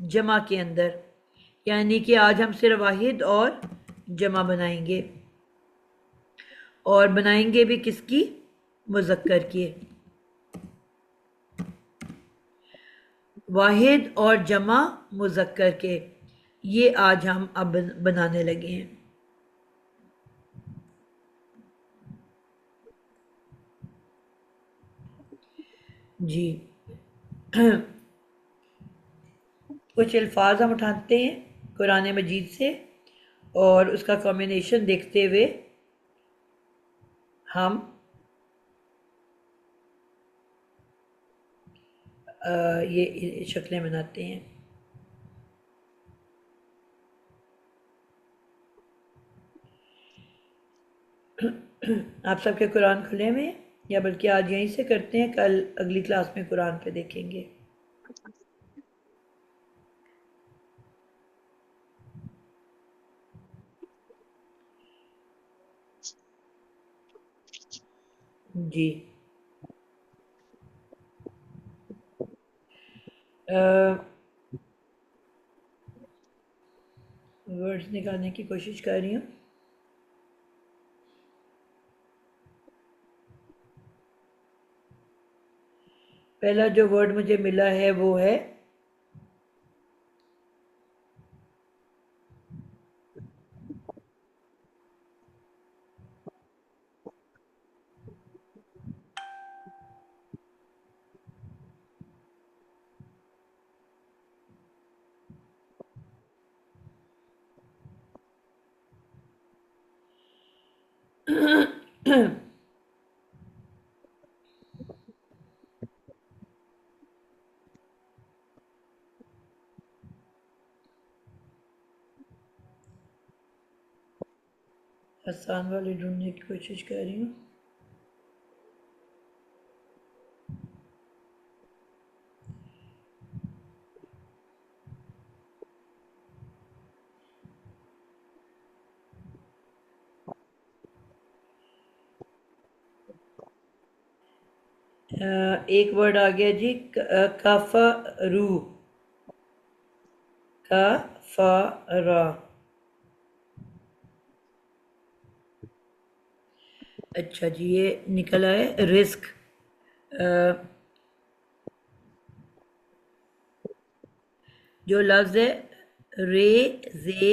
[SPEAKER 2] जमा के अंदर, यानी कि आज हम सिर्फ वाहिद और जमा बनाएंगे, और बनाएंगे भी किसकी? मुज़क्कर की। वाहिद और जमा मुज़क्कर के, ये आज हम अब बनाने लगे हैं। जी कुछ अल्फाज हम उठाते हैं कुरान मजीद से और उसका कॉम्बिनेशन देखते हुए हम ये शक्लें बनाते हैं। आप सबके कुरान खुले में, या बल्कि आज यहीं से करते हैं, कल अगली क्लास में कुरान पे देखेंगे। जी वर्ड्स निकालने की कोशिश कर रही हूँ। पहला जो वर्ड मुझे मिला है वो है आसान वाली ढूंढने की कोशिश कर रही हूँ। एक वर्ड आ गया जी, कफरू, कफरा। अच्छा जी, ये निकल आए रिस्क। जो लफ्ज है रे जे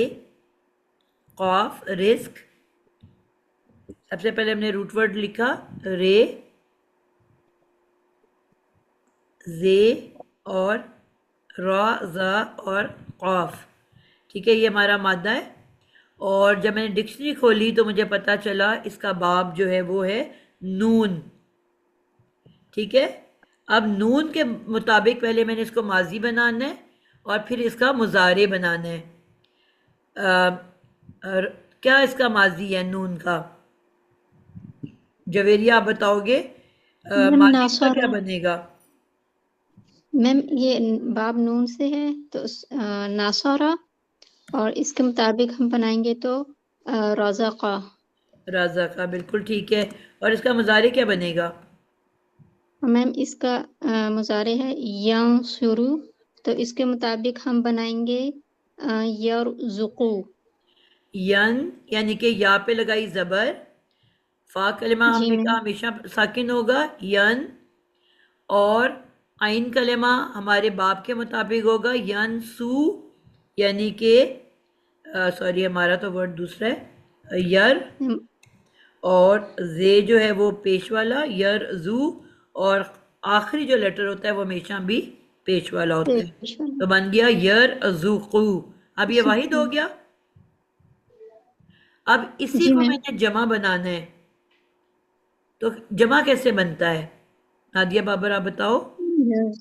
[SPEAKER 2] कॉफ रिस्क, सबसे पहले हमने रूट वर्ड लिखा रे जे और रा ज़ा और कॉफ। ठीक है, ये हमारा मादा है। और जब मैंने डिक्शनरी खोली तो मुझे पता चला इसका बाब जो है वो है नून। ठीक है, अब नून के मुताबिक पहले मैंने इसको माजी बनाना है और फिर इसका मुजारे बनाना है। क्या इसका माजी है नून का? जवेरिया आप बताओगे
[SPEAKER 4] मैम
[SPEAKER 2] माजी का क्या
[SPEAKER 4] नासौरा।
[SPEAKER 2] बनेगा?
[SPEAKER 4] मैम ये बाब नून से है तो नासौरा, और इसके मुताबिक हम बनाएंगे तो रज़ाक़ा।
[SPEAKER 2] राजा का, बिल्कुल ठीक है। और इसका मुजारे क्या बनेगा?
[SPEAKER 4] मैम इसका मुजारे है यंसुरु, तो इसके मुताबिक हम बनाएंगे यरज़ुक़ु।
[SPEAKER 2] यन यानी कि या पे लगाई जबर, फा कलिमा
[SPEAKER 4] जी
[SPEAKER 2] हमने
[SPEAKER 4] मैम।
[SPEAKER 2] कहा हमेशा साकिन होगा यन, और आइन कलिमा हमारे बाप के मुताबिक होगा यन सू, यानी कि सॉरी हमारा तो वर्ड दूसरा है यर,
[SPEAKER 4] मैम,
[SPEAKER 2] और जे जो है वो पेश वाला यर जू, और आखिरी जो लेटर होता है वो हमेशा भी पेश वाला होता है।
[SPEAKER 4] पेशवा।
[SPEAKER 2] तो बन गया यर अजूकू। अब ये वाहिद हो गया। अब इसी
[SPEAKER 4] जी
[SPEAKER 2] को
[SPEAKER 4] मैम।
[SPEAKER 2] मैंने जमा बनाना है, तो जमा कैसे बनता है? नादिया बाबर आप बताओ,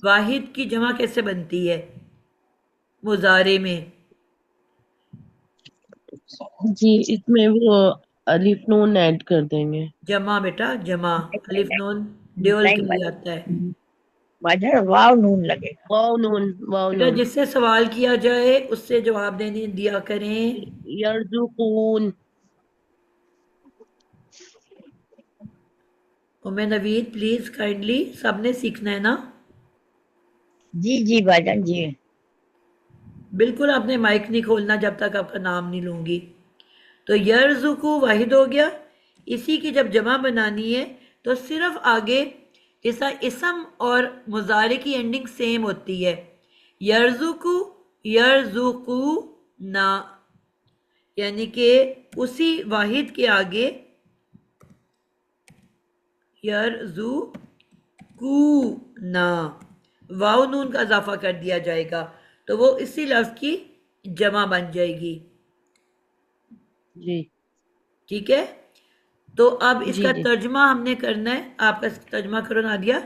[SPEAKER 2] वाहिद की जमा कैसे बनती है मुजारे में?
[SPEAKER 10] जी इसमें वो अलिफ नून ऐड कर देंगे।
[SPEAKER 2] जमा बेटा जमा, अलिफ नून ड्योल के लिए आता है
[SPEAKER 6] बाजार वाव नून लगेगा।
[SPEAKER 10] वाव
[SPEAKER 2] बेटा।
[SPEAKER 10] नून
[SPEAKER 2] जिससे सवाल किया जाए उससे जवाब देने दिया करें।
[SPEAKER 10] यरजुकून।
[SPEAKER 2] उम्मे नवीद प्लीज काइंडली, सबने सीखना है ना?
[SPEAKER 6] जी जी बाजान जी।
[SPEAKER 2] बिल्कुल आपने माइक नहीं खोलना जब तक आपका नाम नहीं लूंगी। तो यरजुकू वाहिद हो गया। इसी की जब जमा बनानी है तो सिर्फ आगे इसका इसम और मुजारे की एंडिंग सेम होती है। यरजुकू यरजुकू ना, यानी कि उसी वाहिद के आगे यरजुकू ना वाव नून का इजाफा कर दिया जाएगा, तो वो इसी लफ्ज की जमा बन जाएगी।
[SPEAKER 10] जी
[SPEAKER 2] ठीक है, तो अब
[SPEAKER 10] जी
[SPEAKER 2] इसका
[SPEAKER 10] जी।
[SPEAKER 2] तर्जमा हमने करना है। आपका तर्जमा करो नादिया।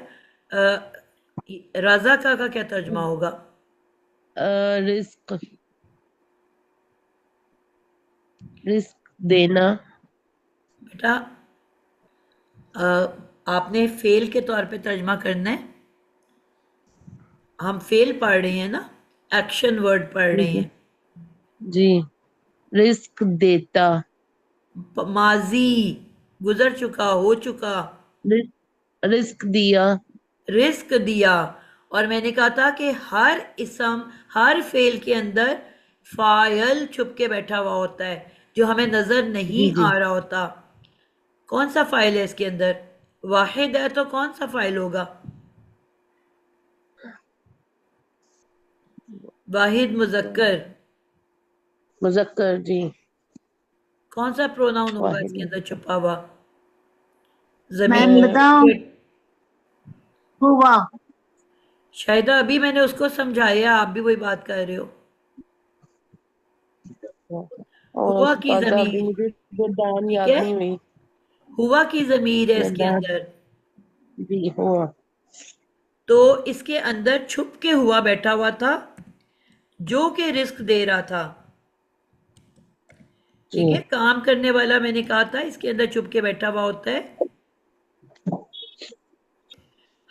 [SPEAKER 2] राजा का क्या तर्जमा होगा?
[SPEAKER 10] रिस्क रिस्क देना।
[SPEAKER 2] बेटा आपने फेल के तौर पे तर्जमा करना है। हम फेल पढ़ रहे हैं ना, एक्शन वर्ड पढ़ रहे हैं।
[SPEAKER 10] जी रिस्क देता।
[SPEAKER 2] माजी गुजर चुका, हो चुका।
[SPEAKER 10] रिस्क दिया।
[SPEAKER 2] रिस्क दिया। और मैंने कहा था कि हर इसम हर फेल के अंदर फायल छुप के बैठा हुआ होता है जो हमें नजर नहीं
[SPEAKER 10] जी जी।
[SPEAKER 2] आ रहा होता। कौन सा फाइल है इसके अंदर? वाहिद है तो कौन सा फाइल होगा? वाहिद मुजक्कर।
[SPEAKER 10] मुजक्कर जी।
[SPEAKER 2] कौन सा प्रोनाउन होगा
[SPEAKER 10] वाहिद
[SPEAKER 2] इसके अंदर
[SPEAKER 10] मुजक्कर।
[SPEAKER 2] छुपा हुआ?
[SPEAKER 5] मैम
[SPEAKER 2] जमीन
[SPEAKER 5] बताओ। हुआ।
[SPEAKER 2] शायद अभी मैंने उसको समझाया, आप भी वही बात कर रहे हो।
[SPEAKER 10] और
[SPEAKER 2] हुआ की
[SPEAKER 10] उस्ताद अभी
[SPEAKER 2] जमीन।
[SPEAKER 10] मुझे वो दान
[SPEAKER 2] ठीक
[SPEAKER 10] याद
[SPEAKER 2] है,
[SPEAKER 10] नहीं हुई।
[SPEAKER 2] हुआ की ज़मीर है इसके
[SPEAKER 10] अंदर
[SPEAKER 2] अंदर,
[SPEAKER 10] जी हुआ।
[SPEAKER 2] तो इसके अंदर छुप के हुआ बैठा हुआ था जो कि रिस्क दे रहा था। ठीक
[SPEAKER 10] जी
[SPEAKER 2] है, काम करने वाला मैंने कहा था इसके अंदर छुप के बैठा हुआ होता है।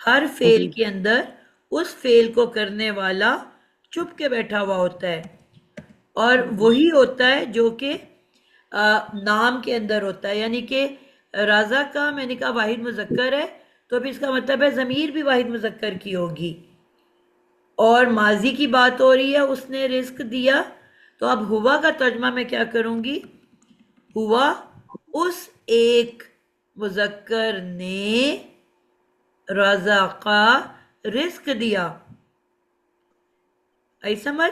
[SPEAKER 2] हर फेल
[SPEAKER 10] जी
[SPEAKER 2] के अंदर उस फेल को करने वाला छुप के बैठा हुआ होता है, और वही होता है जो कि नाम के अंदर होता है। यानी कि राजा का मैंने कहा वाहिद मुज़क्कर है, तो अब इसका मतलब है ज़मीर भी वाहिद मुज़क्कर की होगी। और माजी की बात हो रही है, उसने रिस्क दिया, तो अब हुआ का तर्जमा मैं क्या करूंगी? हुआ उस एक मुज़क्कर ने रज़ा का रिस्क दिया। आई समझ?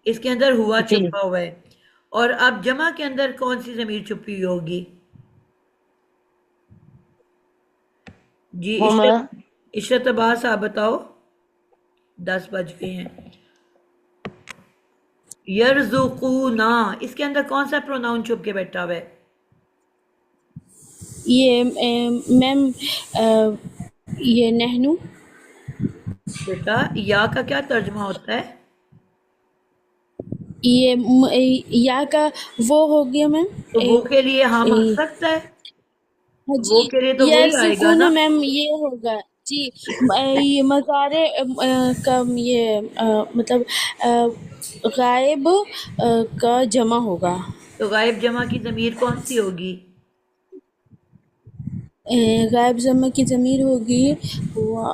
[SPEAKER 2] इसके अंदर हुआ
[SPEAKER 10] जी
[SPEAKER 2] छुपा हुआ है। और अब जमा के अंदर कौन सी ज़मीर छुपी हुई होगी? जी
[SPEAKER 10] हुमा
[SPEAKER 2] इशरत अब्बास, आप बताओ। 10 बज गए हैं। यरजुकूना, इसके अंदर कौन सा प्रोनाउन छुप के बैठा हुआ है?
[SPEAKER 11] ये मैम ये नहनु।
[SPEAKER 2] बेटा या का क्या तर्जमा होता है?
[SPEAKER 11] ये या का वो हो गया मैम।
[SPEAKER 2] तो वो के लिए हम आ सकता है,
[SPEAKER 11] हाँ
[SPEAKER 2] वो
[SPEAKER 11] जी,
[SPEAKER 2] के लिए तो
[SPEAKER 11] ये
[SPEAKER 2] वही आएगा
[SPEAKER 11] सुकून
[SPEAKER 2] ना।
[SPEAKER 11] मैम ये होगा जी। ये मज़ारे का ये मतलब गायब का जमा होगा।
[SPEAKER 2] तो गायब जमा की ज़मीर कौन सी होगी?
[SPEAKER 11] गायब जमा की ज़मीर होगी हुआ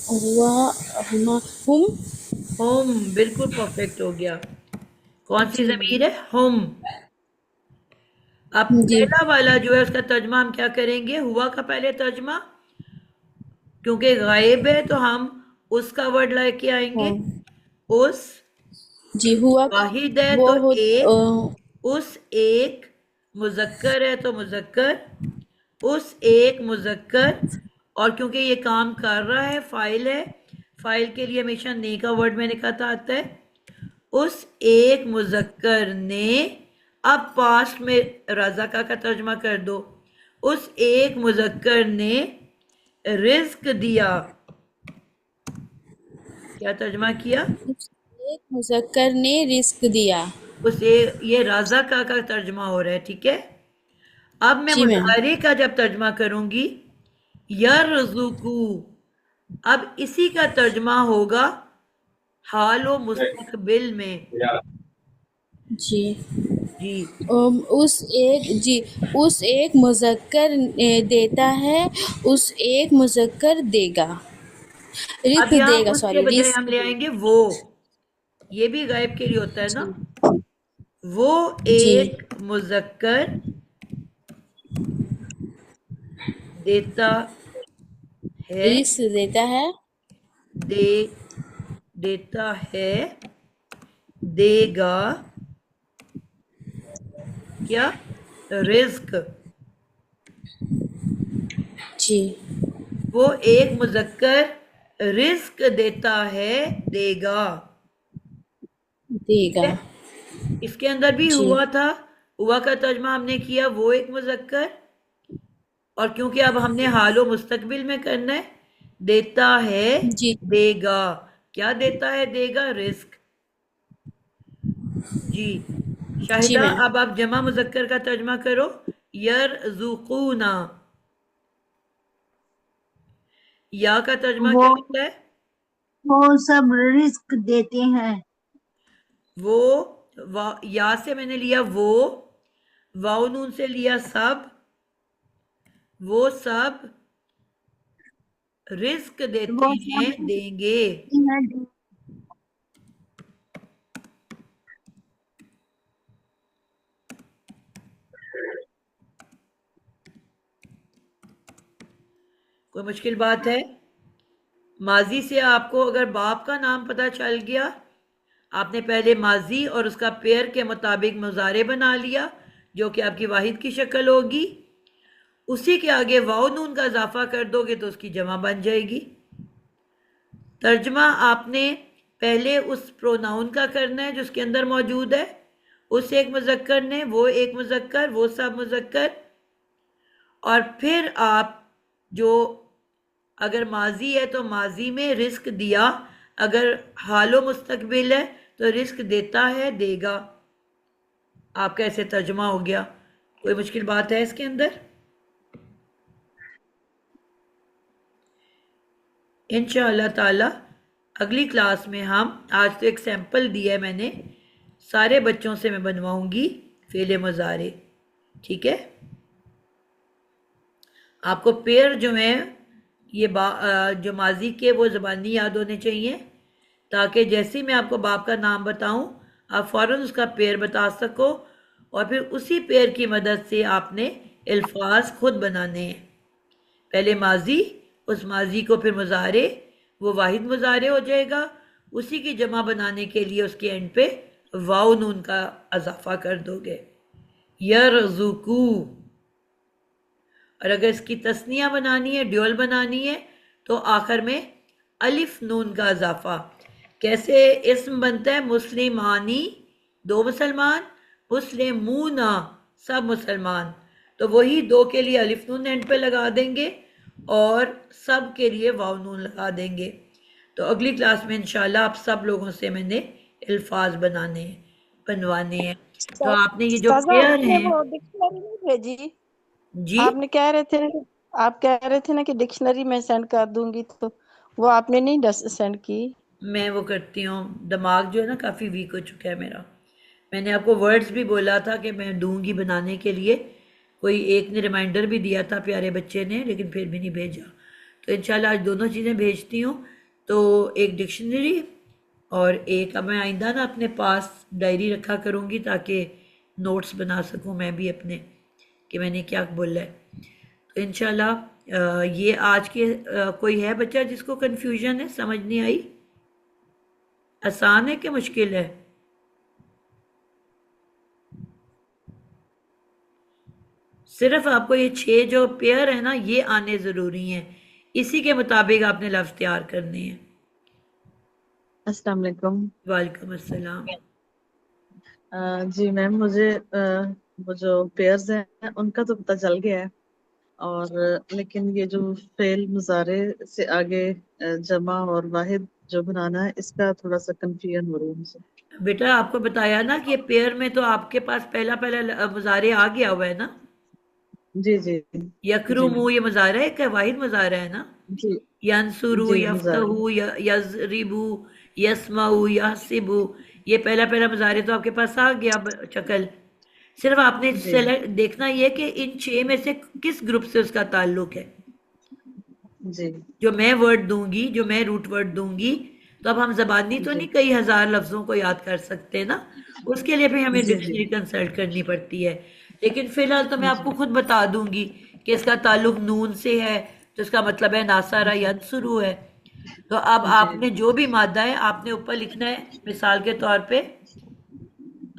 [SPEAKER 11] हुआ हुमा हुम।
[SPEAKER 2] हम, बिल्कुल परफेक्ट हो गया। कौन सी
[SPEAKER 11] जी
[SPEAKER 2] ज़मीर है? हम। अब
[SPEAKER 11] जी
[SPEAKER 2] पहला वाला जो है उसका तर्जमा हम क्या करेंगे? हुआ का पहले तर्जमा, क्योंकि गायब है तो हम उसका वर्ड लेके आएंगे।
[SPEAKER 11] हाँ
[SPEAKER 2] उस,
[SPEAKER 11] जी हुआ
[SPEAKER 2] वाहिद है
[SPEAKER 11] वो
[SPEAKER 2] तो
[SPEAKER 11] हो
[SPEAKER 2] एक, उस एक, मुज़क्कर है तो मुज़क्कर, उस एक मुज़क्कर। और क्योंकि ये काम कर रहा है, फाइल है, फाइल के लिए हमेशा ने का वर्ड मैंने कहा था आता है। उस एक मुज़क्कर ने, अब पास्ट में रज़ाका का तर्जमा कर दो। उस एक मुज़क्कर ने रिस्क दिया। क्या तर्जमा किया?
[SPEAKER 11] एक मुज़क्कर ने रिस्क दिया।
[SPEAKER 2] उसे, ये रज़ाका का तर्जमा हो रहा है। ठीक है, अब मैं
[SPEAKER 11] जी मैम।
[SPEAKER 2] मुज़ारे का जब तर्जमा करूंगी, यरज़ुकू, अब इसी का तर्जमा होगा हालो मुस्तकबिल में।
[SPEAKER 11] जी
[SPEAKER 2] जी
[SPEAKER 11] उस एक मुज़क्कर देता है, उस एक मुज़क्कर देगा,
[SPEAKER 2] अब
[SPEAKER 11] रिस्क
[SPEAKER 2] यहाँ
[SPEAKER 11] देगा,
[SPEAKER 2] उसके
[SPEAKER 11] सॉरी
[SPEAKER 2] बजाय
[SPEAKER 11] रिस्क
[SPEAKER 2] हम ले आएंगे वो, ये भी गायब के लिए होता है ना।
[SPEAKER 11] जी
[SPEAKER 2] वो
[SPEAKER 11] जी
[SPEAKER 2] एक मुज़क्कर देता है,
[SPEAKER 11] रिस्क देता है,
[SPEAKER 2] दे देता है, देगा, क्या? रिस्क।
[SPEAKER 11] जी
[SPEAKER 2] वो एक मुज़क्कर रिस्क देता है, देगा।
[SPEAKER 11] देगा।
[SPEAKER 2] इसके अंदर भी
[SPEAKER 11] जी
[SPEAKER 2] हुआ था, हुआ का तर्जमा हमने किया वो एक मुज़क्कर, और क्योंकि अब हमने हालो मुस्तकबिल में करना है, देता है,
[SPEAKER 11] जी
[SPEAKER 2] देगा। क्या देता है? देगा, रिस्क। जी
[SPEAKER 11] जी
[SPEAKER 2] शाहिदा,
[SPEAKER 11] मैम।
[SPEAKER 2] अब आप जमा मुज़क्कर का तर्जमा करो। यरज़ुकूना, या का तर्जमा
[SPEAKER 6] वो
[SPEAKER 2] क्या होता है?
[SPEAKER 6] वो सब रिस्क देते हैं।
[SPEAKER 2] वो, या से मैंने लिया वो, वाव नून से लिया सब, वो सब रिस्क देते
[SPEAKER 6] वो
[SPEAKER 2] हैं,
[SPEAKER 6] सब
[SPEAKER 2] देंगे।
[SPEAKER 6] हैं।
[SPEAKER 2] कोई मुश्किल बात है? माजी से आपको अगर बाप का नाम पता चल गया, आपने पहले माजी और उसका पेयर के मुताबिक मुजारे बना लिया जो कि आपकी वाहिद की शक्ल होगी, उसी के आगे वाव नून का इजाफा कर दोगे तो उसकी जमा बन जाएगी। तर्जमा आपने पहले उस प्रोनाउन का करना है जो उसके अंदर मौजूद है। उस एक मुज़क्कर ने, वो एक मुज़क्कर, वो सब मुज़क्कर, और फिर आप जो अगर माजी है तो माजी में रिस्क दिया, अगर हालो मुस्तकबिल है तो रिस्क देता है, देगा। आपका ऐसे तर्जुमा हो गया। कोई मुश्किल बात है इसके अंदर? इंशाअल्लाह ताला अगली क्लास में हम, आज तो एक सैंपल दिया है मैंने, सारे बच्चों से मैं बनवाऊंगी फेले मुजारे। ठीक है, आपको पेयर जो है ये जो माजी के वो ज़बानी याद होने चाहिए, ताकि जैसे ही मैं आपको बाप का नाम बताऊं आप फ़ौरन उसका पेयर बता सको, और फिर उसी पेयर की मदद से आपने अल्फाज खुद बनाने हैं। पहले माजी, उस माजी को फिर मुजारे, वो वाहिद मुजारे हो जाएगा। उसी की जमा बनाने के लिए उसके एंड पे वाव नून का अजाफा कर दोगे, यरज़ुकू। और अगर इसकी तस्निया बनानी है, ड्यूल बनानी है, तो आखिर में अलिफ नून का इजाफा। कैसे इस्म बनता है? मुस्लिमानी, दो मुसलमान, मुस्लिमूना, सब मुसलमान। तो वही दो के लिए अलिफ नून एंड पे लगा देंगे और सब के लिए वाव नून लगा देंगे। तो अगली क्लास में इंशाल्लाह आप सब लोगों से मैंने अल्फाज बनवाने हैं। तो आपने ये जो पेयर
[SPEAKER 5] आपने
[SPEAKER 2] हैं,
[SPEAKER 5] वो डिक्शनरी नहीं भेजी?
[SPEAKER 2] जी
[SPEAKER 5] आपने कह रहे थे ना, आप कह रहे थे ना कि डिक्शनरी में सेंड कर दूंगी, तो वो आपने नहीं सेंड की।
[SPEAKER 2] मैं वो करती हूँ, दिमाग जो है ना काफ़ी वीक हो चुका है मेरा। मैंने आपको वर्ड्स भी बोला था कि मैं दूंगी बनाने के लिए, कोई एक ने रिमाइंडर भी दिया था प्यारे बच्चे ने, लेकिन फिर भी नहीं भेजा। तो इंशाल्लाह आज दोनों चीज़ें भेजती हूँ। तो एक डिक्शनरी और एक, अब मैं आइंदा ना अपने पास डायरी रखा करूँगी ताकि नोट्स बना सकूँ मैं भी अपने, कि मैंने क्या बोला है। तो इंशाल्लाह ये आज के कोई है बच्चा जिसको कन्फ्यूजन है, समझ नहीं आई? आसान है कि मुश्किल है? सिर्फ आपको ये 6 जो पेयर है ना, ये आने ज़रूरी हैं, इसी के मुताबिक आपने लफ्ज़ तैयार करने हैं।
[SPEAKER 9] अस्सलाम वालेकुम।
[SPEAKER 2] वालेकुम अस्सलाम।
[SPEAKER 9] जी मैम, मुझे वो जो पेयर्स हैं उनका तो पता चल गया है, और लेकिन ये जो फेल मुजारे से आगे जमा और वाहिद जो बनाना है, इसका थोड़ा सा कंफ्यूजन हो रही है मुझे।
[SPEAKER 2] बेटा आपको बताया ना कि पेयर में तो आपके पास पहला मुजारे आ गया हुआ है ना।
[SPEAKER 9] जी जी
[SPEAKER 2] यकरुमु ये मुजारा है, क्या वाहिद मुजारा है ना?
[SPEAKER 9] जी
[SPEAKER 2] यंसुरु,
[SPEAKER 9] जी
[SPEAKER 2] यफ्तहु, यजरिबु, यस्माउ, यहसिबु, ये पहला मुजारे तो आपके पास आ गया शक्ल। सिर्फ आपने सेलेक्ट देखना ये कि इन 6 में से किस ग्रुप से उसका ताल्लुक है।
[SPEAKER 9] जी
[SPEAKER 2] जो मैं वर्ड दूंगी, जो मैं रूट वर्ड दूंगी, तो अब हम जबानी तो नहीं कई हजार लफ्जों को याद कर सकते ना, उसके लिए भी हमें डिक्शनरी कंसल्ट करनी पड़ती है। लेकिन फिलहाल तो मैं आपको खुद बता दूंगी कि इसका ताल्लुक नून से है, तो इसका मतलब है नासारा यंसुरु है। तो अब आपने जो भी मादा है आपने ऊपर लिखना है, मिसाल के तौर पे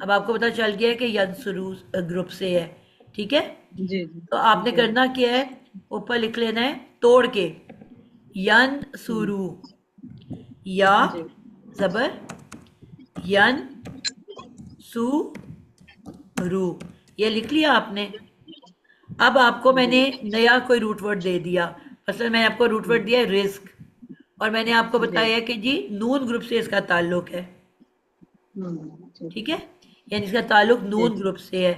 [SPEAKER 2] अब आपको पता चल गया है कि यंसुरु ग्रुप से है, ठीक है।
[SPEAKER 9] जी
[SPEAKER 2] तो आपने करना क्या है, ऊपर लिख लेना है तोड़ के, यन सुरु, या जबर यन सु रू, ये लिख लिया आपने। अब आपको मैंने नया कोई रूट वर्ड दे दिया, असल मैंने आपको रूट वर्ड दिया है रिस्क, और मैंने आपको बताया कि जी नून ग्रुप से इसका ताल्लुक है, ठीक है, यानी इसका ताल्लुक नून ग्रुप से है।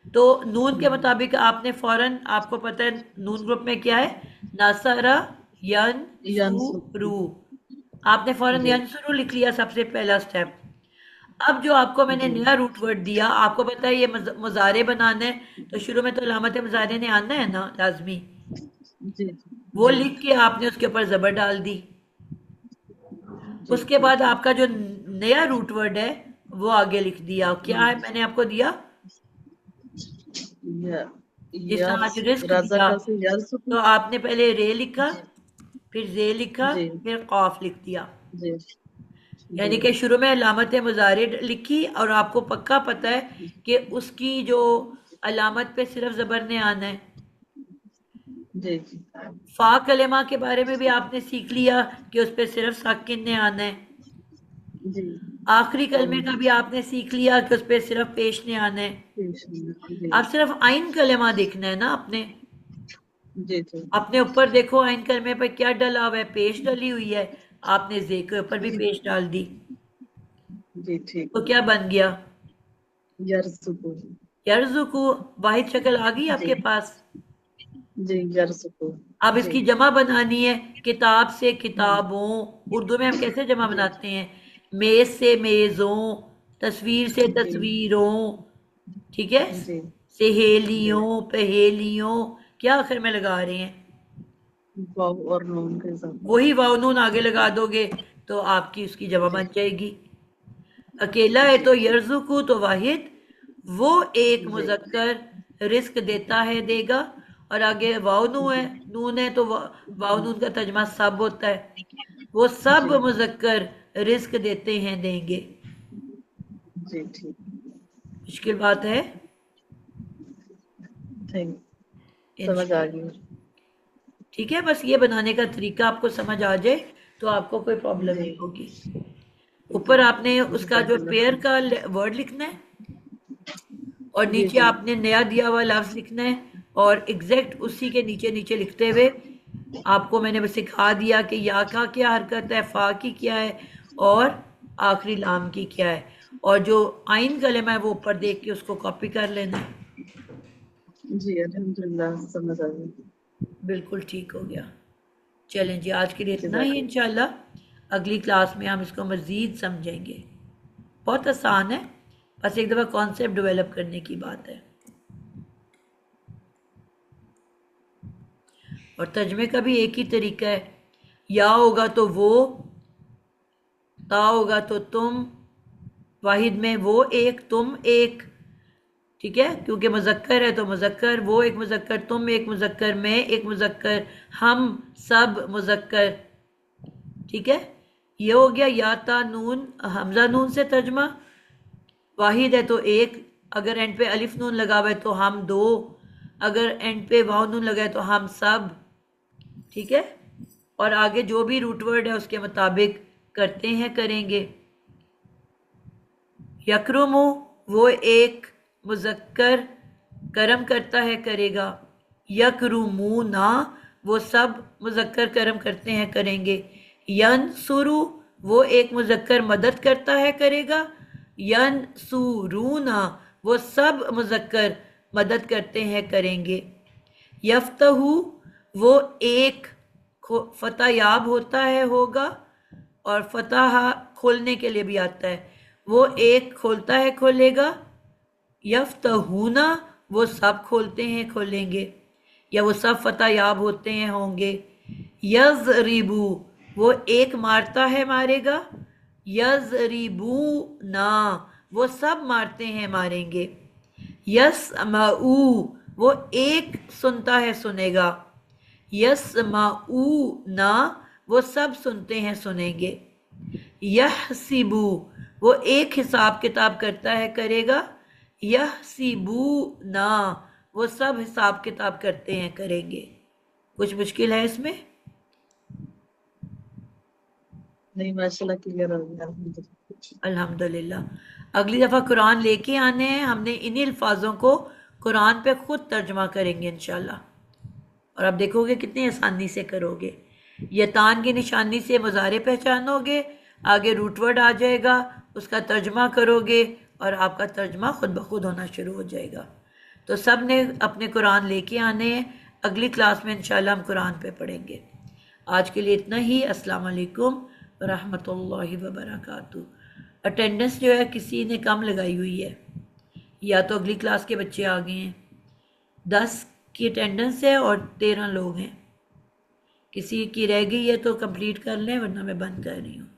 [SPEAKER 2] तो नून के मुताबिक आपने फौरन, आपको पता है नून ग्रुप में क्या है, नासारा यन रू, आपने फौरन यंसुरु लिख लिया, सबसे पहला स्टेप। अब जो आपको मैंने नया रूट वर्ड दिया, आपको पता है ये मुजारे बनाना है, तो शुरू में तो अलामत मुजारे ने आना है ना लाजमी, वो लिख के आपने उसके ऊपर जबर डाल दी। उसके बाद आपका जो नया रूट वर्ड है वो आगे लिख दिया। क्या है मैंने आपको दिया, जिस तरह आज रिस्क दिया, तो आपने पहले रे लिखा, फिर जे लिखा, फिर कौफ लिख दिया, यानी कि शुरू में अलामत मुजारे लिखी, और आपको पक्का पता है कि उसकी जो अलामत पे सिर्फ जबर ने आना है। फा कलेमा के बारे में भी आपने सीख लिया कि उस पर सिर्फ साकिन ने आना है। आखिरी कलमे का भी आपने सीख लिया कि उस पर सिर्फ पेश ने आना है। अब सिर्फ आइन कलेमा देखना है ना आपने,
[SPEAKER 9] जी जी
[SPEAKER 2] अपने ऊपर देखो, आइन कलमे पर क्या डला हुआ है, पेश डली हुई है, आपने जे के ऊपर भी पेश डाल दी,
[SPEAKER 9] जी ठीक
[SPEAKER 2] तो
[SPEAKER 9] है।
[SPEAKER 2] क्या बन गया?
[SPEAKER 9] यरजुकू।
[SPEAKER 2] यरजुकू। वाहिद शक्ल आ गई
[SPEAKER 9] जी
[SPEAKER 2] आपके पास।
[SPEAKER 9] जी यरजुकू।
[SPEAKER 2] अब
[SPEAKER 9] जी
[SPEAKER 2] इसकी जमा बनानी है, किताब से
[SPEAKER 9] हम्म,
[SPEAKER 2] किताबों। उर्दू में हम कैसे जमा
[SPEAKER 9] जी
[SPEAKER 2] बनाते हैं? मेज से मेजों, तस्वीर से
[SPEAKER 9] जी
[SPEAKER 2] तस्वीरों, ठीक है,
[SPEAKER 9] जी जी।
[SPEAKER 2] सहेलियों, पहेलियों, क्या आखिर में लगा रहे हैं?
[SPEAKER 9] वाव और नून के साथ।
[SPEAKER 2] वही वाव नून आगे लगा दोगे तो आपकी उसकी जमा
[SPEAKER 9] जी
[SPEAKER 2] बन जाएगी। अकेला है
[SPEAKER 9] जी
[SPEAKER 2] तो
[SPEAKER 9] ठीक।
[SPEAKER 2] यरजुकू, तो वाहिद, वो एक
[SPEAKER 9] जी
[SPEAKER 2] मुजक्कर रिस्क देता है, देगा। और आगे वाव नू है,
[SPEAKER 9] जी
[SPEAKER 2] नून है तो वाव नून का तर्जमा सब होता है, वो सब
[SPEAKER 9] जी
[SPEAKER 2] मुजक्कर रिस्क देते हैं, देंगे।
[SPEAKER 9] जी ठीक।
[SPEAKER 2] मुश्किल बात है?
[SPEAKER 9] थैंक, समझ आ
[SPEAKER 2] इंशाल्लाह।
[SPEAKER 9] गई।
[SPEAKER 2] ठीक है, बस ये बनाने का तरीका आपको समझ आ जाए तो आपको कोई प्रॉब्लम
[SPEAKER 9] जी
[SPEAKER 2] नहीं होगी।
[SPEAKER 9] जी
[SPEAKER 2] ऊपर आपने उसका जो
[SPEAKER 9] जज़ाकल्लाह
[SPEAKER 2] पेयर
[SPEAKER 9] खैर।
[SPEAKER 2] का वर्ड लिखना है, और
[SPEAKER 9] जी
[SPEAKER 2] नीचे
[SPEAKER 9] जी
[SPEAKER 2] आपने नया दिया हुआ लफ्ज लिखना है, और एग्जैक्ट उसी के नीचे नीचे लिखते हुए आपको मैंने बस सिखा दिया कि या का क्या हरकत है, फा की क्या है, और आखिरी लाम की क्या है, और जो आइन कलमा है वो ऊपर देख के उसको कॉपी कर लेना है।
[SPEAKER 9] जी अल्हम्दुलिल्लाह समझ आ गई।
[SPEAKER 2] बिल्कुल ठीक हो गया। चलें जी, आज के लिए इतना ही।
[SPEAKER 9] जज़ाकल्लाह।
[SPEAKER 2] इंशाल्लाह अगली क्लास में हम इसको मज़ीद समझेंगे। बहुत आसान है, बस एक दफ़ा कॉन्सेप्ट डेवलप करने की बात है। और तर्जमे का भी एक ही तरीका है, या होगा तो वो, ता होगा तो तुम, वाहिद में वो एक, तुम एक, ठीक है, क्योंकि मुजक्कर है तो मुजक्कर, वो एक मुजक्कर, तुम एक मुजक्कर, मैं एक मुजक्कर, हम सब मुजक्कर, ठीक है। ये हो गया या ता नून हमजा नून से तर्जमा। वाहिद है तो एक, अगर एंड पे अलिफ नून लगा हुआ है तो हम दो, अगर एंड पे वाव नून लगा है तो हम सब, ठीक है। और आगे जो भी रूट वर्ड है उसके मुताबिक करते हैं, करेंगे। यकरुमु, वो एक मुजक्कर करम करता है, करेगा। यकरुमुना, वो सब मुजक्कर करम करते हैं, करेंगे। यनसुरु, वो एक मुजक्कर मदद करता है, करेगा। यनसुरूना, वो सब मुजक्कर मदद करते हैं, करेंगे। यफ्तहु, वो एक फतहयाब होता है, होगा। और फतह खोलने के लिए भी आता है, वो एक खोलता है, खोलेगा। यफ्तहूना, वो सब खोलते हैं, खोलेंगे, या वो सब फतहयाब होते हैं, होंगे। यज़रिबू, वो एक मारता है, मारेगा। यज़रिबूना, वो सब मारते हैं, मारेंगे। यस्मऊ, वो एक सुनता है, सुनेगा। यस्मऊना, वो सब सुनते हैं, सुनेंगे। यहसिबू, वो एक हिसाब किताब करता है, करेगा। यहसिबूना, वो सब हिसाब किताब करते हैं, करेंगे। कुछ मुश्किल है इसमें?
[SPEAKER 9] नहीं माशाल्लाह क्लियर हो गया अल्हम्दुलिल्लाह।
[SPEAKER 2] अल्हम्दुलिल्लाह। अगली दफ़ा कुरान लेके आने हैं हमने, इन्हीं अल्फाजों को कुरान पे खुद तर्जमा करेंगे इंशाल्लाह। और आप देखोगे कितनी आसानी से करोगे। यतान की निशानी से मुजारे पहचानोगे, आगे रूट वर्ड आ जाएगा, उसका तर्जमा करोगे और आपका तर्जमा खुद ब खुद होना शुरू हो जाएगा। तो सब ने अपने कुरान लेके आने हैं। अगली क्लास में इंशाल्लाह हम कुरान पे पढ़ेंगे। आज के लिए इतना ही। अस्सलाम वालेकुम रहमतुल्लाहि व बरकातहू। अटेंडेंस जो है किसी ने कम लगाई हुई है, या तो अगली क्लास के बच्चे आ गए हैं। 10 की अटेंडेंस है और 13 लोग हैं। किसी की रह गई है तो कंप्लीट कर लें, वरना मैं बंद कर रही हूँ।